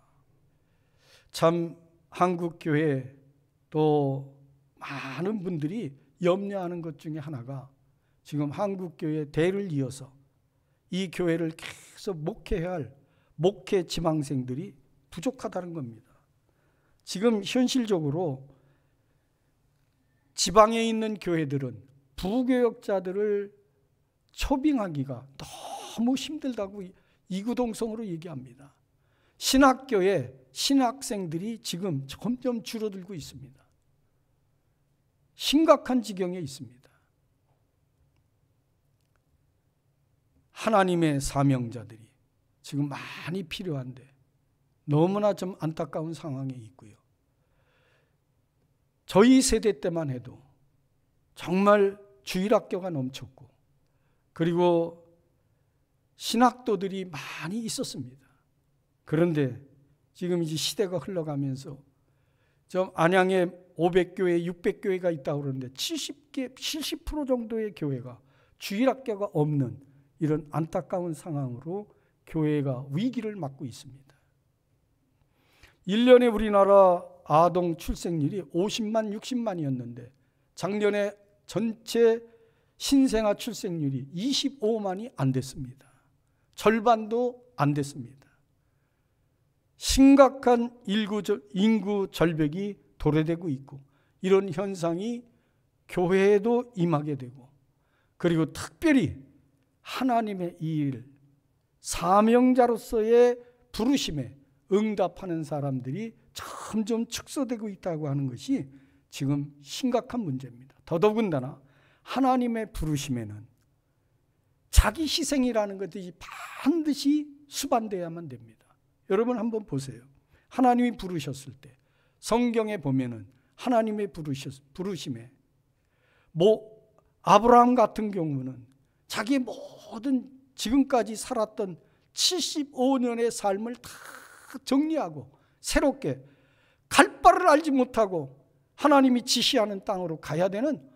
참 한국교회 또 많은 분들이 염려하는 것 중에 하나가 지금 한국교회 대를 이어서 이 교회를 계속 목회해야 할 목회 지망생들이 부족하다는 겁니다. 지금 현실적으로 지방에 있는 교회들은 부교역자들을 초빙하기가 너무 힘들다고 이구동성으로 얘기합니다. 신학교에 신학생들이 지금 점점 줄어들고 있습니다. 심각한 지경에 있습니다. 하나님의 사명자들이 지금 많이 필요한데 너무나 좀 안타까운 상황에 있고요. 저희 세대 때만 해도 정말 주일학교가 넘쳤고 그리고 신학도들이 많이 있었습니다. 그런데 지금 이제 시대가 흘러가면서 좀 안양에 500교회, 600교회가 있다고 그러는데 70% 정도의 교회가 주일학교가 없는 이런 안타까운 상황으로 교회가 위기를 맞고 있습니다. 1년에 우리나라 아동 출생률이 50만, 60만이었는데 작년에 전체 신생아 출생률이 25만이 안 됐습니다. 절반도 안 됐습니다. 심각한 인구 절벽이 도래되고 있고 이런 현상이 교회에도 임하게 되고 그리고 특별히 하나님의 이 일, 사명자로서의 부르심에 응답하는 사람들이 점점 축소되고 있다고 하는 것이 지금 심각한 문제입니다. 더더군다나 하나님의 부르심에는 자기 희생이라는 것이 반드시 수반되어야만 됩니다. 여러분 한번 보세요. 하나님이 부르셨을 때 성경에 보면은 하나님의 부르심에 아브라함 같은 경우는 자기의 모든 지금까지 살았던 75년의 삶을 다 정리하고 새롭게 갈 바를 알지 못하고 하나님이 지시하는 땅으로 가야 되는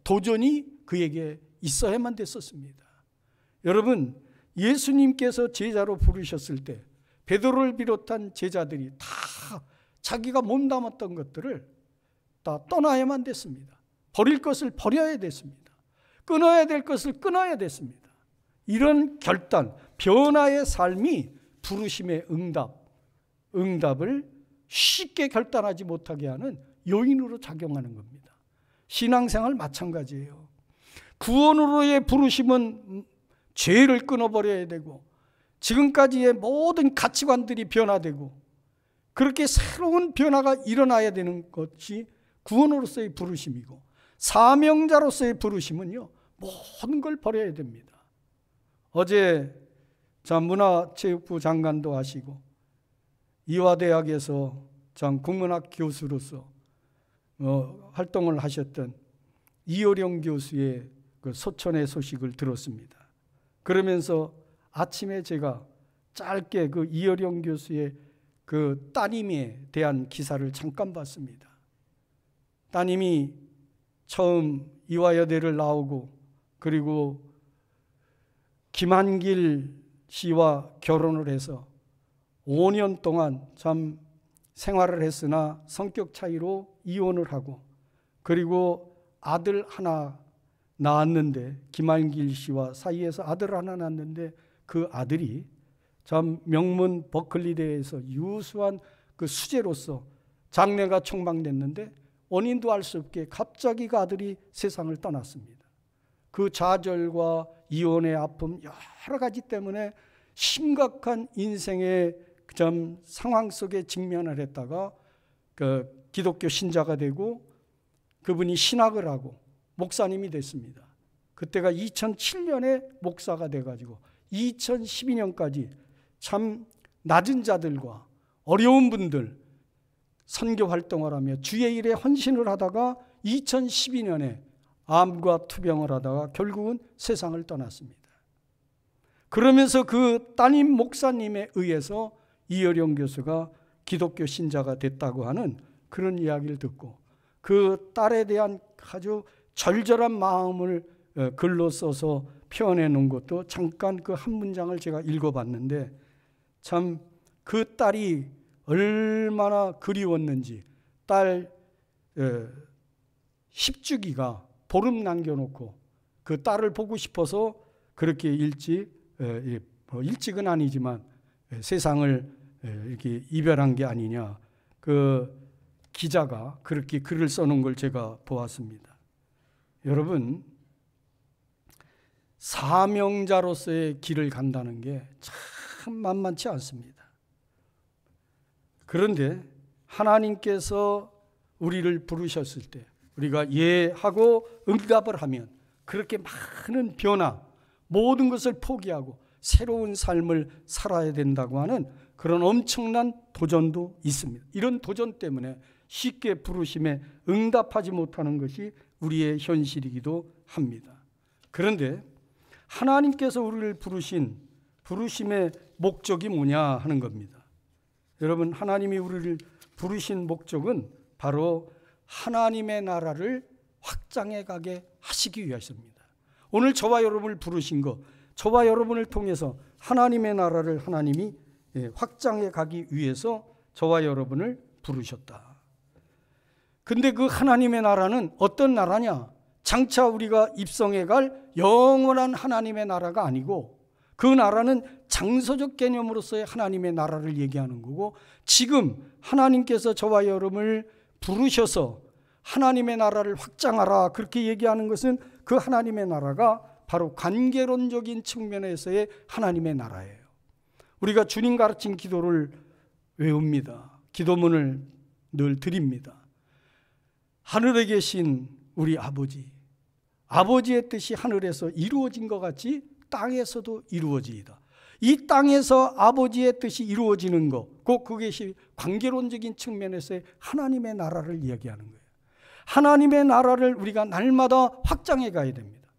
도전이 그에게 있어야만 됐었습니다. 여러분, 예수님께서 제자로 부르셨을 때 베드로를 비롯한 제자들이 다 자기가 몸담았던 것들을 다 떠나야만 됐습니다. 버릴 것을 버려야 됐습니다. 끊어야 될 것을 끊어야 됐습니다. 이런 결단, 변화의 삶이 부르심의 응답을 쉽게 결단하지 못하게 하는 요인으로 작용하는 겁니다. 신앙생활 마찬가지예요. 구원으로의 부르심은 죄를 끊어버려야 되고 지금까지의 모든 가치관들이 변화되고 그렇게 새로운 변화가 일어나야 되는 것이 구원으로서의 부르심이고 사명자로서의 부르심은요 모든 걸 버려야 됩니다. 어제 문화체육부 장관도 하시고 이화대학에서 국문학 교수로서 활동을 하셨던 이효령 교수의 그 소천의 소식을 들었습니다. 그러면서 아침에 제가 짧게 그 이효령 교수의 그 따님에 대한 기사를 잠깐 봤습니다. 따님이 처음 이화여대를 나오고 그리고 김한길 씨와 결혼을 해서 5년 동안 참 생활을 했으나 성격 차이로 이혼을 하고 그리고 아들 하나 낳았는데 김한길 씨와 사이에서 아들 하나 낳았는데 그 아들이 참 명문 버클리대에서 유수한 그 수재로서 장래가 촉망됐는데 원인도 알 수 없게 갑자기 그 아들이 세상을 떠났습니다. 그 좌절과 이혼의 아픔 여러 가지 때문에 심각한 인생의 상황 속에 직면을 했다가 그 기독교 신자가 되고 그분이 신학을 하고 목사님이 됐습니다. 그때가 2007년에 목사가 돼가지고 2012년까지 참 낮은 자들과 어려운 분들 선교 활동을 하며 주의 일에 헌신을 하다가 2012년에 암과 투병을 하다가 결국은 세상을 떠났습니다. 그러면서 그 따님 목사님에 의해서 이효령 교수가 기독교 신자가 됐다고 하는 그런 이야기를 듣고 그 딸에 대한 아주 절절한 마음을 글로 써서 표현해 놓은 것도 잠깐 그 한 문장을 제가 읽어봤는데 참 그 딸이 얼마나 그리웠는지 딸 10주기가 보름 남겨놓고 그 딸을 보고 싶어서 그렇게 일찍은 아니지만 세상을 이렇게 이별한 게 아니냐. 그 기자가 그렇게 글을 써놓은 걸 제가 보았습니다. 여러분, 사명자로서의 길을 간다는 게 참 만만치 않습니다. 그런데 하나님께서 우리를 부르셨을 때 우리가 예 하고 응답을 하면 그렇게 많은 변화, 모든 것을 포기하고 새로운 삶을 살아야 된다고 하는 그런 엄청난 도전도 있습니다. 이런 도전 때문에 쉽게 부르심에 응답하지 못하는 것이 우리의 현실이기도 합니다. 그런데 하나님께서 우리를 부르심의 목적이 뭐냐 하는 겁니다. 여러분, 하나님이 우리를 부르신 목적은 바로 하나님의 나라를 확장해 가게 하시기 위해서입니다. 오늘 저와 여러분을 부르신 것, 저와 여러분을 통해서 하나님의 나라를 하나님이 확장해 가기 위해서 저와 여러분을 부르셨다. 근데 그 하나님의 나라는 어떤 나라냐? 장차 우리가 입성해 갈 영원한 하나님의 나라가 아니고, 그 나라는 장소적 개념으로서의 하나님의 나라를 얘기하는 거고, 지금 하나님께서 저와 여러분을 부르셔서 하나님의 나라를 확장하라 그렇게 얘기하는 것은 그 하나님의 나라가 바로 관계론적인 측면에서의 하나님의 나라예요. 우리가 주님 가르친 기도를 외웁니다. 기도문을 늘 드립니다. 하늘에 계신 우리 아버지, 아버지의 뜻이 하늘에서 이루어진 것 같이 땅에서도 이루어지이다. 이 땅에서 아버지의 뜻이 이루어지는 것, 곧 그것이 관계론적인 측면에서의 하나님의 나라를 이야기하는 거예요. 하나님의 나라를 우리가 날마다 확장해 가야 됩니다.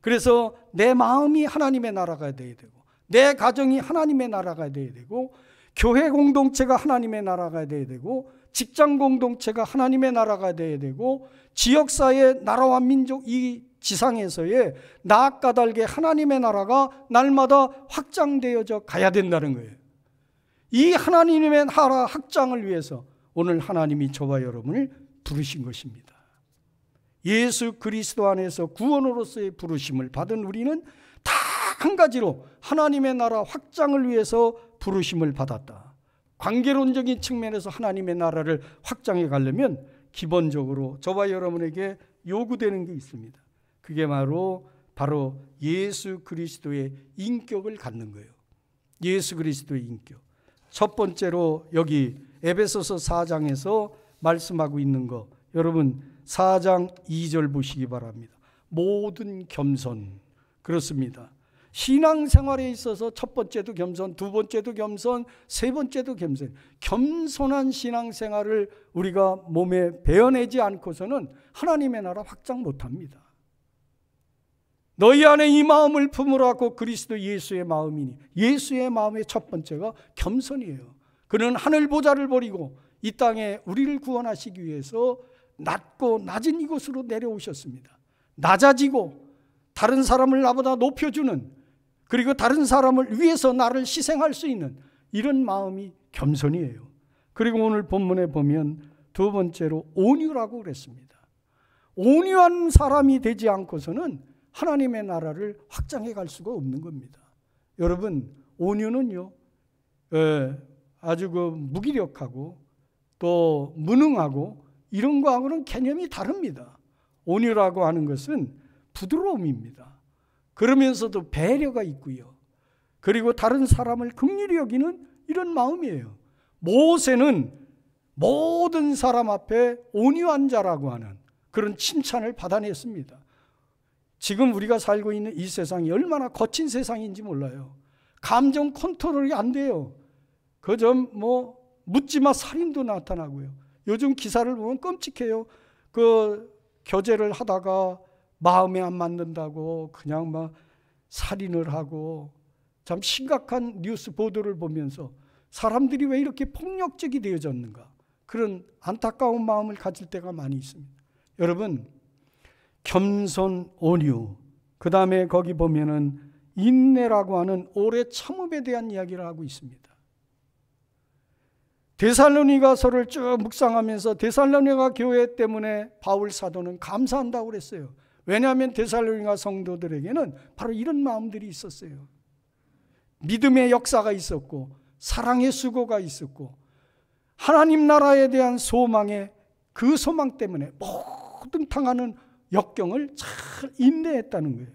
그래서 내 마음이 하나님의 나라가 되어야 되고, 내 가정이 하나님의 나라가 되어야 되고, 교회 공동체가 하나님의 나라가 되어야 되고, 직장 공동체가 하나님의 나라가 되어야 되고, 지역사회, 나라와 민족, 이 지상에서의 나아까닭에 하나님의 나라가 날마다 확장되어져 가야 된다는 거예요. 이 하나님의 나라 확장을 위해서 오늘 하나님이 저와 여러분을 부르신 것입니다. 예수 그리스도 안에서 구원으로서의 부르심을 받은 우리는 다 한 가지로 하나님의 나라 확장을 위해서 부르심을 받았다. 관계론적인 측면에서 하나님의 나라를 확장해 가려면 기본적으로 저와 여러분에게 요구되는 게 있습니다. 그게 바로 예수 그리스도의 인격을 갖는 거예요. 예수 그리스도의 인격. 첫 번째로 여기 에베소서 4장에서 말씀하고 있는 거, 여러분 4장 2절 보시기 바랍니다. 모든 겸손. 그렇습니다. 신앙생활에 있어서 첫 번째도 겸손, 두 번째도 겸손, 세 번째도 겸손. 겸손한 신앙생활을 우리가 몸에 배어내지 않고서는 하나님의 나라 확장 못합니다. 너희 안에 이 마음을 품으라고 그리스도 예수의 마음이니, 예수의 마음의 첫 번째가 겸손이에요. 그는 하늘 보좌를 버리고 이 땅에 우리를 구원하시기 위해서 낮고 낮은 이곳으로 내려오셨습니다. 낮아지고 다른 사람을 나보다 높여주는, 그리고 다른 사람을 위해서 나를 희생할 수 있는 이런 마음이 겸손이에요. 그리고 오늘 본문에 보면 두 번째로 온유라고 그랬습니다. 온유한 사람이 되지 않고서는 하나님의 나라를 확장해 갈 수가 없는 겁니다. 여러분, 온유는요, 아주 무기력하고 또 무능하고 이런 거하고는 개념이 다릅니다. 온유라고 하는 것은 부드러움입니다. 그러면서도 배려가 있고요. 그리고 다른 사람을 긍휼히 여기는 이런 마음이에요. 모세는 모든 사람 앞에 온유한 자라고 하는 그런 칭찬을 받아냈습니다. 지금 우리가 살고 있는 이 세상이 얼마나 거친 세상인지 몰라요. 감정 컨트롤이 안 돼요. 그저 묻지마 살인도 나타나고요. 요즘 기사를 보면 끔찍해요. 교제를 하다가 마음에 안 맞는다고 그냥 살인을 하고, 참 심각한 뉴스 보도를 보면서 사람들이 왜 이렇게 폭력적이 되어졌는가, 그런 안타까운 마음을 가질 때가 많이 있습니다. 여러분, 겸손, 온유, 그 다음에 거기 보면은 인내라고 하는 오래 참음에 대한 이야기를 하고 있습니다. 데살로니가서를 쭉 묵상하면서 데살로니가 교회 때문에 바울 사도는 감사한다고 그랬어요. 왜냐하면 데살로니가 성도들에게는 바로 이런 마음들이 있었어요. 믿음의 역사가 있었고 사랑의 수고가 있었고 하나님 나라에 대한 소망에 그 소망 때문에 모든 당하는 역경을 잘 인내했다는 거예요.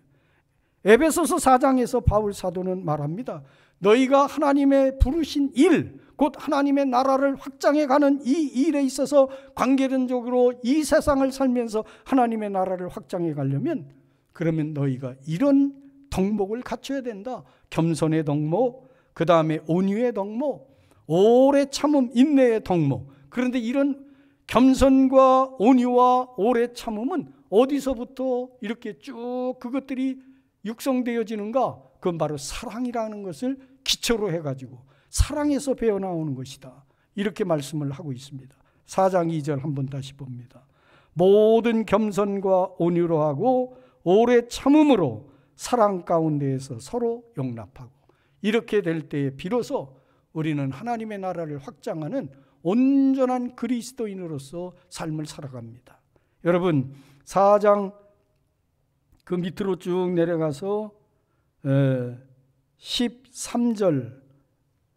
에베소서 4장에서 바울 사도는 말합니다. 너희가 하나님의 부르신 일, 곧 하나님의 나라를 확장해가는 이 일에 있어서 관계론적으로 이 세상을 살면서 하나님의 나라를 확장해 가려면 그러면 너희가 이런 덕목을 갖춰야 된다. 겸손의 덕목, 그 다음에 온유의 덕목, 오래 참음, 인내의 덕목. 그런데 이런 겸손과 온유와 오래 참음은 어디서부터 이렇게 쭉 그것들이 육성되어지는가? 그건 바로 사랑이라는 것을 기초로 해가지고 사랑에서 배어나오는 것이다. 이렇게 말씀을 하고 있습니다. 4장 2절 한번 다시 봅니다. 모든 겸손과 온유로 하고 오래 참음으로 사랑 가운데에서 서로 용납하고 이렇게 될 때에 비로소 우리는 하나님의 나라를 확장하는 온전한 그리스도인으로서 삶을 살아갑니다. 여러분 4장 그 밑으로 쭉 내려가서 13절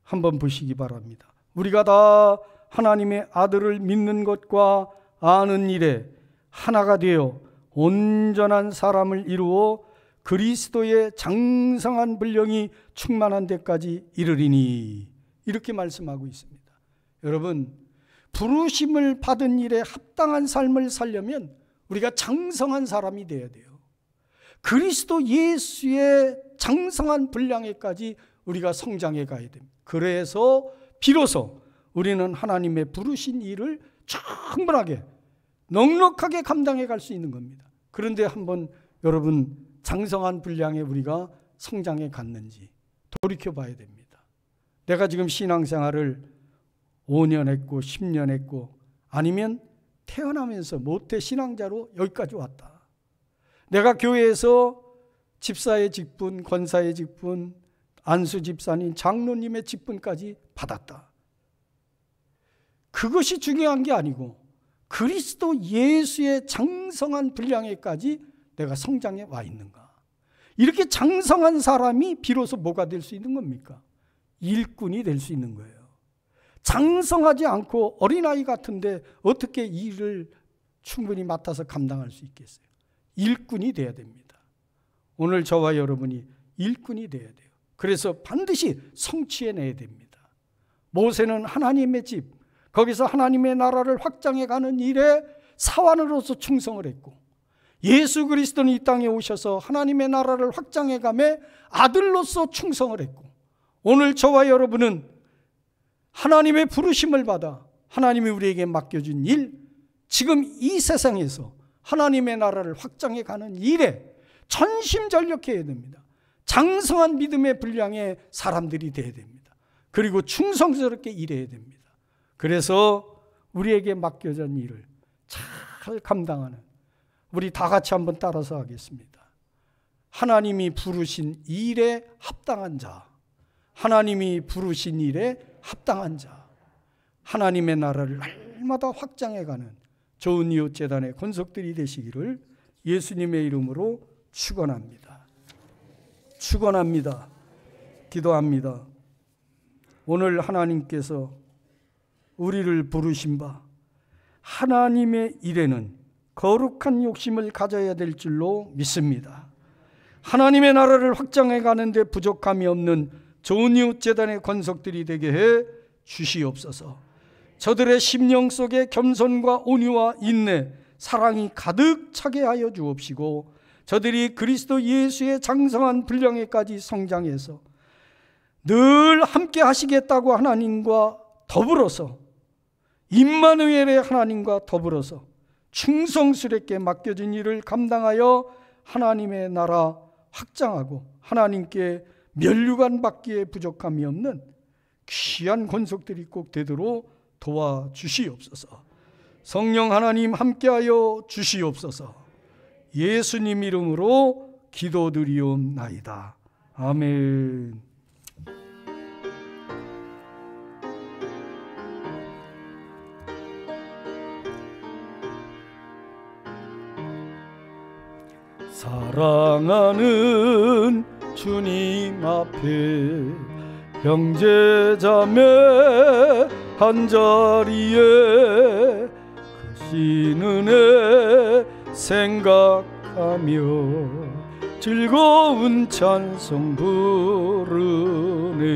한번 보시기 바랍니다. 우리가 다 하나님의 아들을 믿는 것과 아는 일에 하나가 되어 온전한 사람을 이루어 그리스도의 장성한 분량이 충만한 데까지 이르리니 이렇게 말씀하고 있습니다. 여러분 부르심을 받은 일에 합당한 삶을 살려면 우리가 장성한 사람이 되어야 돼요. 그리스도 예수의 장성한 분량에까지 우리가 성장해 가야 됩니다. 그래서 비로소 우리는 하나님의 부르신 일을 충분하게 넉넉하게 감당해 갈 수 있는 겁니다. 그런데 한번 여러분 장성한 분량에 우리가 성장해 갔는지 돌이켜 봐야 됩니다. 내가 지금 신앙생활을 5년 했고 10년 했고 아니면 태어나면서 모태 신앙자로 여기까지 왔다. 내가 교회에서 집사의 직분, 권사의 직분, 안수 집사님, 장로님의 직분까지 받았다. 그것이 중요한 게 아니고 그리스도 예수의 장성한 분량에까지 내가 성장해 와 있는가. 이렇게 장성한 사람이 비로소 뭐가 될 수 있는 겁니까? 일꾼이 될 수 있는 거예요. 장성하지 않고 어린아이 같은데 어떻게 일을 충분히 맡아서 감당할 수 있겠어요? 일꾼이 돼야 됩니다. 오늘 저와 여러분이 일꾼이 돼야 돼요. 그래서 반드시 성취해내야 됩니다. 모세는 하나님의 집, 거기서 하나님의 나라를 확장해가는 일에 사환으로서 충성을 했고 예수 그리스도는 이 땅에 오셔서 하나님의 나라를 확장해가며 아들로서 충성을 했고 오늘 저와 여러분은 하나님의 부르심을 받아 하나님이 우리에게 맡겨준 일, 지금 이 세상에서 하나님의 나라를 확장해가는 일에 전심전력해야 됩니다. 장성한 믿음의 분량의 사람들이 되어야 됩니다. 그리고 충성스럽게 일해야 됩니다. 그래서 우리에게 맡겨진 일을 잘 감당하는 우리 다 같이 한번 따라서 하겠습니다. 하나님이 부르신 일에 합당한 자, 하나님이 부르신 일에 합당한 자, 하나님의 나라를 날마다 확장해가는 좋은 이웃 재단의 권속들이 되시기를 예수님의 이름으로 축원합니다. 축원합니다. 기도합니다. 오늘 하나님께서 우리를 부르신 바 하나님의 일에는 거룩한 욕심을 가져야 될 줄로 믿습니다. 하나님의 나라를 확장해 가는데 부족함이 없는 좋은 이웃 재단의 권속들이 되게 해 주시옵소서. 저들의 심령 속에 겸손과 온유와 인내, 사랑이 가득 차게 하여 주옵시고 저들이 그리스도 예수의 장성한 분량에까지 성장해서 늘 함께 하시겠다고 하나님과 더불어서 임마누엘의 하나님과 더불어서 충성스럽게 맡겨진 일을 감당하여 하나님의 나라 확장하고 하나님께 면류관 받기에 부족함이 없는 귀한 권속들이 꼭 되도록 도와주시옵소서. 성령 하나님 함께하여 주시옵소서. 예수님 이름으로 기도드리옵나이다. 아멘. 사랑하는 주님 앞에 형제자매 한자리에 크신 은혜 생각하며 즐거운 찬송 부르네.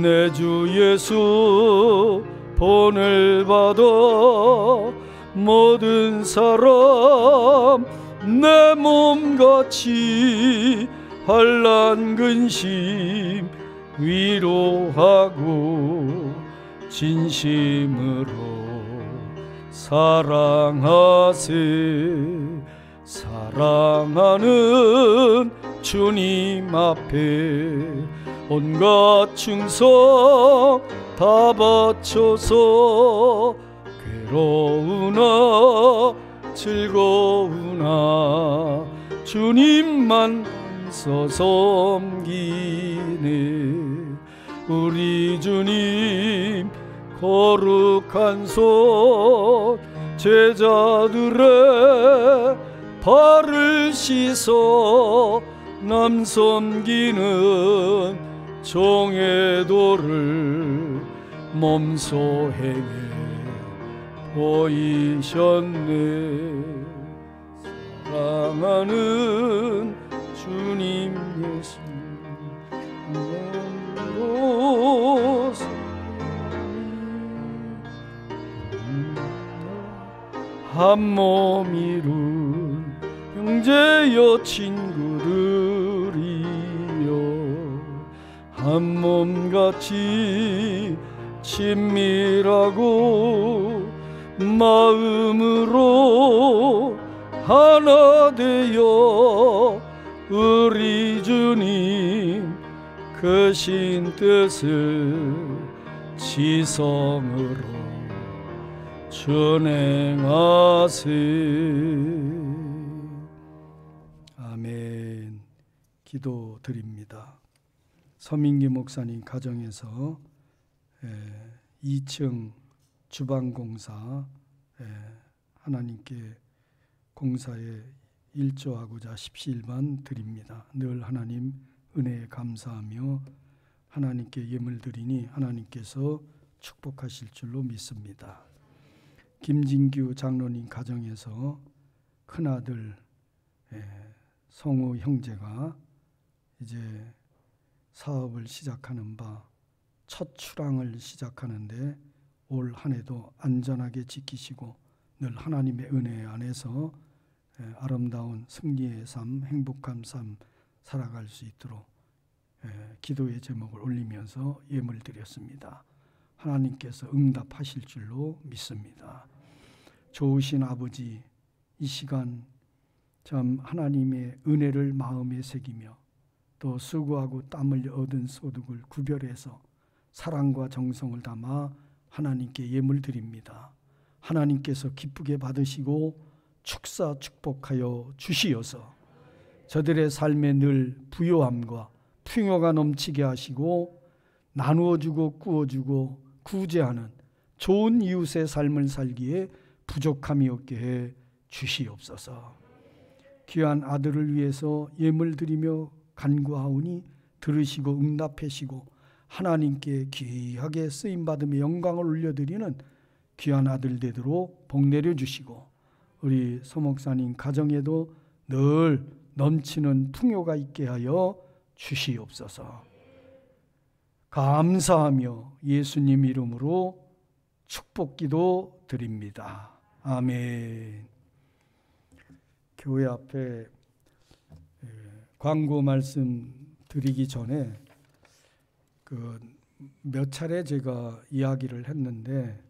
내 주 예수 본을 받아 모든 사람 내 몸같이 환난 근심 위로하고 진심으로 사랑하세. 사랑하는 주님 앞에 온갖 충성 다 바쳐서 괴로우나 즐거우나 주님만 서 섬기네. 우리 주님 거룩한 손 제자들의 발을 씻어 남 섬기는 종의 도를 몸소 행해 보이셨네. 사랑하는 주님 예수 몸으로 한 몸 이룬 형제여 친구들이여 한 몸같이 친밀하고 마음으로 하나 되어 우리 주님 크신 뜻을 지성으로 준행하세. 아멘. 기도드립니다. 서민기 목사님 가정에서 2층 주방공사 하나님께 공사에 일조하고자 십시일반 드립니다. 늘 하나님 은혜에 감사하며 하나님께 예물 드리니 하나님께서 축복하실 줄로 믿습니다. 김진규 장로님 가정에서 큰아들 성우 형제가 이제 사업을 시작하는 바 첫 출항을 시작하는데 올 한 해도 안전하게 지키시고 늘 하나님의 은혜 안에서 아름다운 승리의 삶, 행복한 삶 살아갈 수 있도록 기도의 제목을 올리면서 예물 드렸습니다. 하나님께서 응답하실 줄로 믿습니다. 좋으신 아버지, 이 시간 참 하나님의 은혜를 마음에 새기며 또 수고하고 땀을 얻은 소득을 구별해서 사랑과 정성을 담아 하나님께 예물 드립니다. 하나님께서 기쁘게 받으시고 축복하여 주시어서 저들의 삶에 늘 부요함과 풍요가 넘치게 하시고 나누어주고 꾸어주고 구제하는 좋은 이웃의 삶을 살기에 부족함이 없게 해 주시옵소서. 귀한 아들을 위해서 예물 드리며 간구하오니 들으시고 응답하시고 하나님께 귀하게 쓰임받으며 영광을 올려드리는 귀한 아들 되도록 복 내려주시고 우리 소목사님 가정에도 늘 넘치는 풍요가 있게 하여 주시옵소서. 감사하며 예수님 이름으로 축복기도 드립니다. 아멘. 교회 앞에 광고 말씀 드리기 전에 몇 차례 제가 이야기를 했는데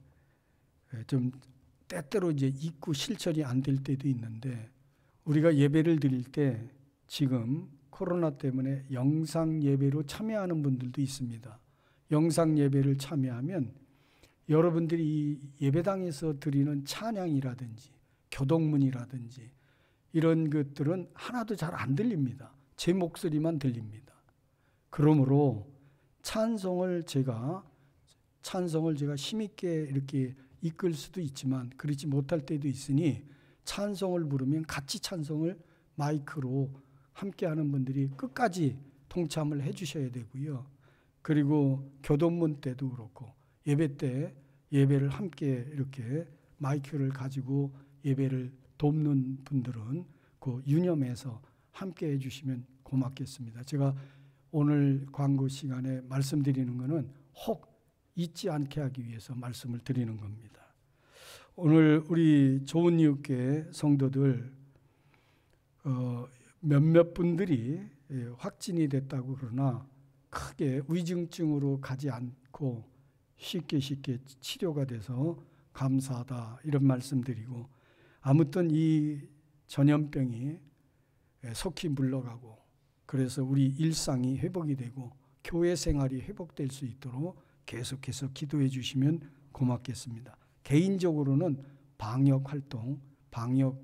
좀 때때로 이제 잊고 실천이 안 될 때도 있는데 우리가 예배를 드릴 때 지금 코로나 때문에 영상 예배로 참여하는 분들도 있습니다. 영상 예배를 참여하면 여러분들이 이 예배당에서 드리는 찬양이라든지 교동문이라든지 이런 것들은 하나도 잘 안 들립니다. 제 목소리만 들립니다. 그러므로 찬송을 제가 힘있게 이렇게 이끌 수도 있지만 그렇지 못할 때도 있으니 찬송을 부르면 같이 찬송을 마이크로 함께하는 분들이 끝까지 동참을 해 주셔야 되고요. 그리고 교동문 때도 그렇고 예배 때 예배를 함께 이렇게 마이크를 가지고 예배를 돕는 분들은 그 유념해서 함께 해주시면 고맙겠습니다. 제가 오늘 광고 시간에 말씀드리는 것은 혹 잊지 않게 하기 위해서 말씀을 드리는 겁니다. 오늘 우리 좋은 이웃교회 성도들 몇몇 분들이 확진이 됐다고 그러나 크게 위중증으로 가지 않고 쉽게 치료가 돼서 감사하다 이런 말씀드리고, 아무튼 이 전염병이 속히 물러가고 그래서 우리 일상이 회복이 되고 교회 생활이 회복될 수 있도록 계속해서 기도해 주시면 고맙겠습니다. 개인적으로는 방역 활동, 방역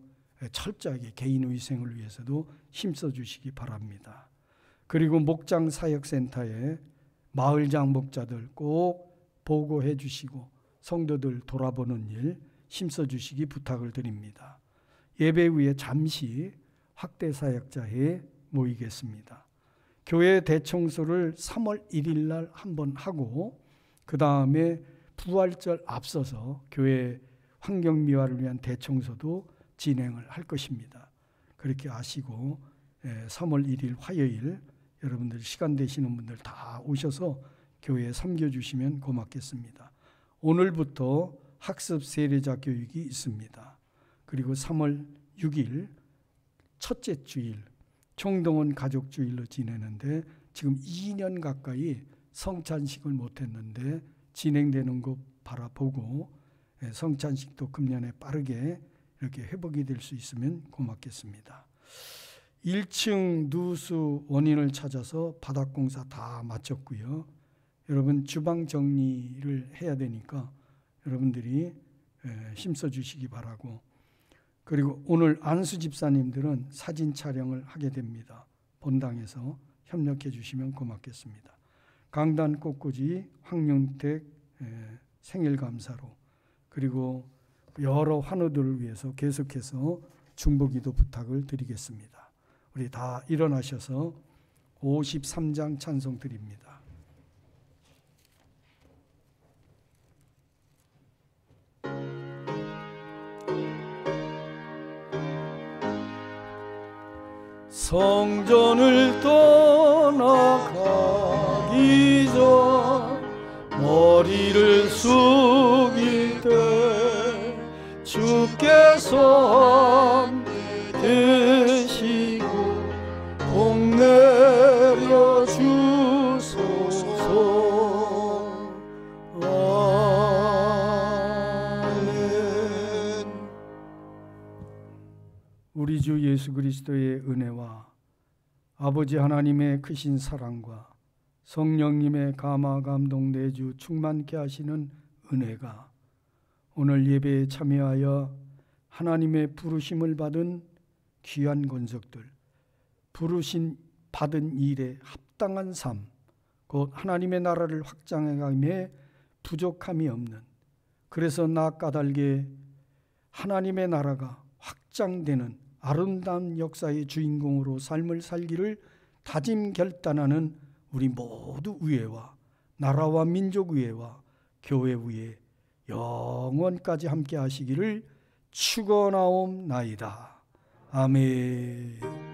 철저하게 개인 위생을 위해서도 힘써 주시기 바랍니다. 그리고 목장 사역센터에 마을장 목자들 꼭 보고해 주시고 성도들 돌아보는 일 힘써 주시기 부탁을 드립니다. 예배 후에 잠시 확대 사역자회에 모이겠습니다. 교회 대청소를 3월 1일 날 한번 하고 그 다음에 부활절 앞서서 교회 환경미화를 위한 대청소도 진행을 할 것입니다. 그렇게 아시고 3월 1일 화요일 여러분들 시간 되시는 분들 다 오셔서 교회에 섬겨주시면 고맙겠습니다. 오늘부터 학습 세례자 교육이 있습니다. 그리고 3월 6일 첫째 주일 총동원 가족주일로 지내는데 지금 2년 가까이 성찬식을 못했는데 진행되는 거 바라보고 성찬식도 금년에 빠르게 이렇게 회복이 될 수 있으면 고맙겠습니다. 1층 누수 원인을 찾아서 바닥공사 다 마쳤고요. 여러분 주방 정리를 해야 되니까 여러분들이 힘써 주시기 바라고, 그리고 오늘 안수 집사님들은 사진 촬영을 하게 됩니다. 본당에서 협력해 주시면 고맙겠습니다. 강단 꽃꽂이 황윤택 생일 감사로, 그리고 여러 환우들을 위해서 계속해서 중보기도 부탁을 드리겠습니다. 우리 다 일어나셔서 53장 찬송 드립니다. 성전을 떠나가기 전 머리를 숙일 때 주께서 함께 계시고 복 내려 주소서. 아멘. 우리 주 예수 그리스도의 은혜와 아버지 하나님의 크신 사랑과 성령님의 감화 감동 내주 충만케 하시는 은혜가 오늘 예배에 참여하여 하나님의 부르심을 받은 귀한 권속들, 부르신 받은 일에 합당한 삶, 곧 하나님의 나라를 확장해가며 부족함이 없는, 그래서 나 까닭에 하나님의 나라가 확장되는 아름다운 역사의 주인공으로 삶을 살기를 다짐 결단하는 우리 모두 위에와 나라와 민족 위에와 교회 위에 영원까지 함께 하시기를 축원하옵나이다. 아멘.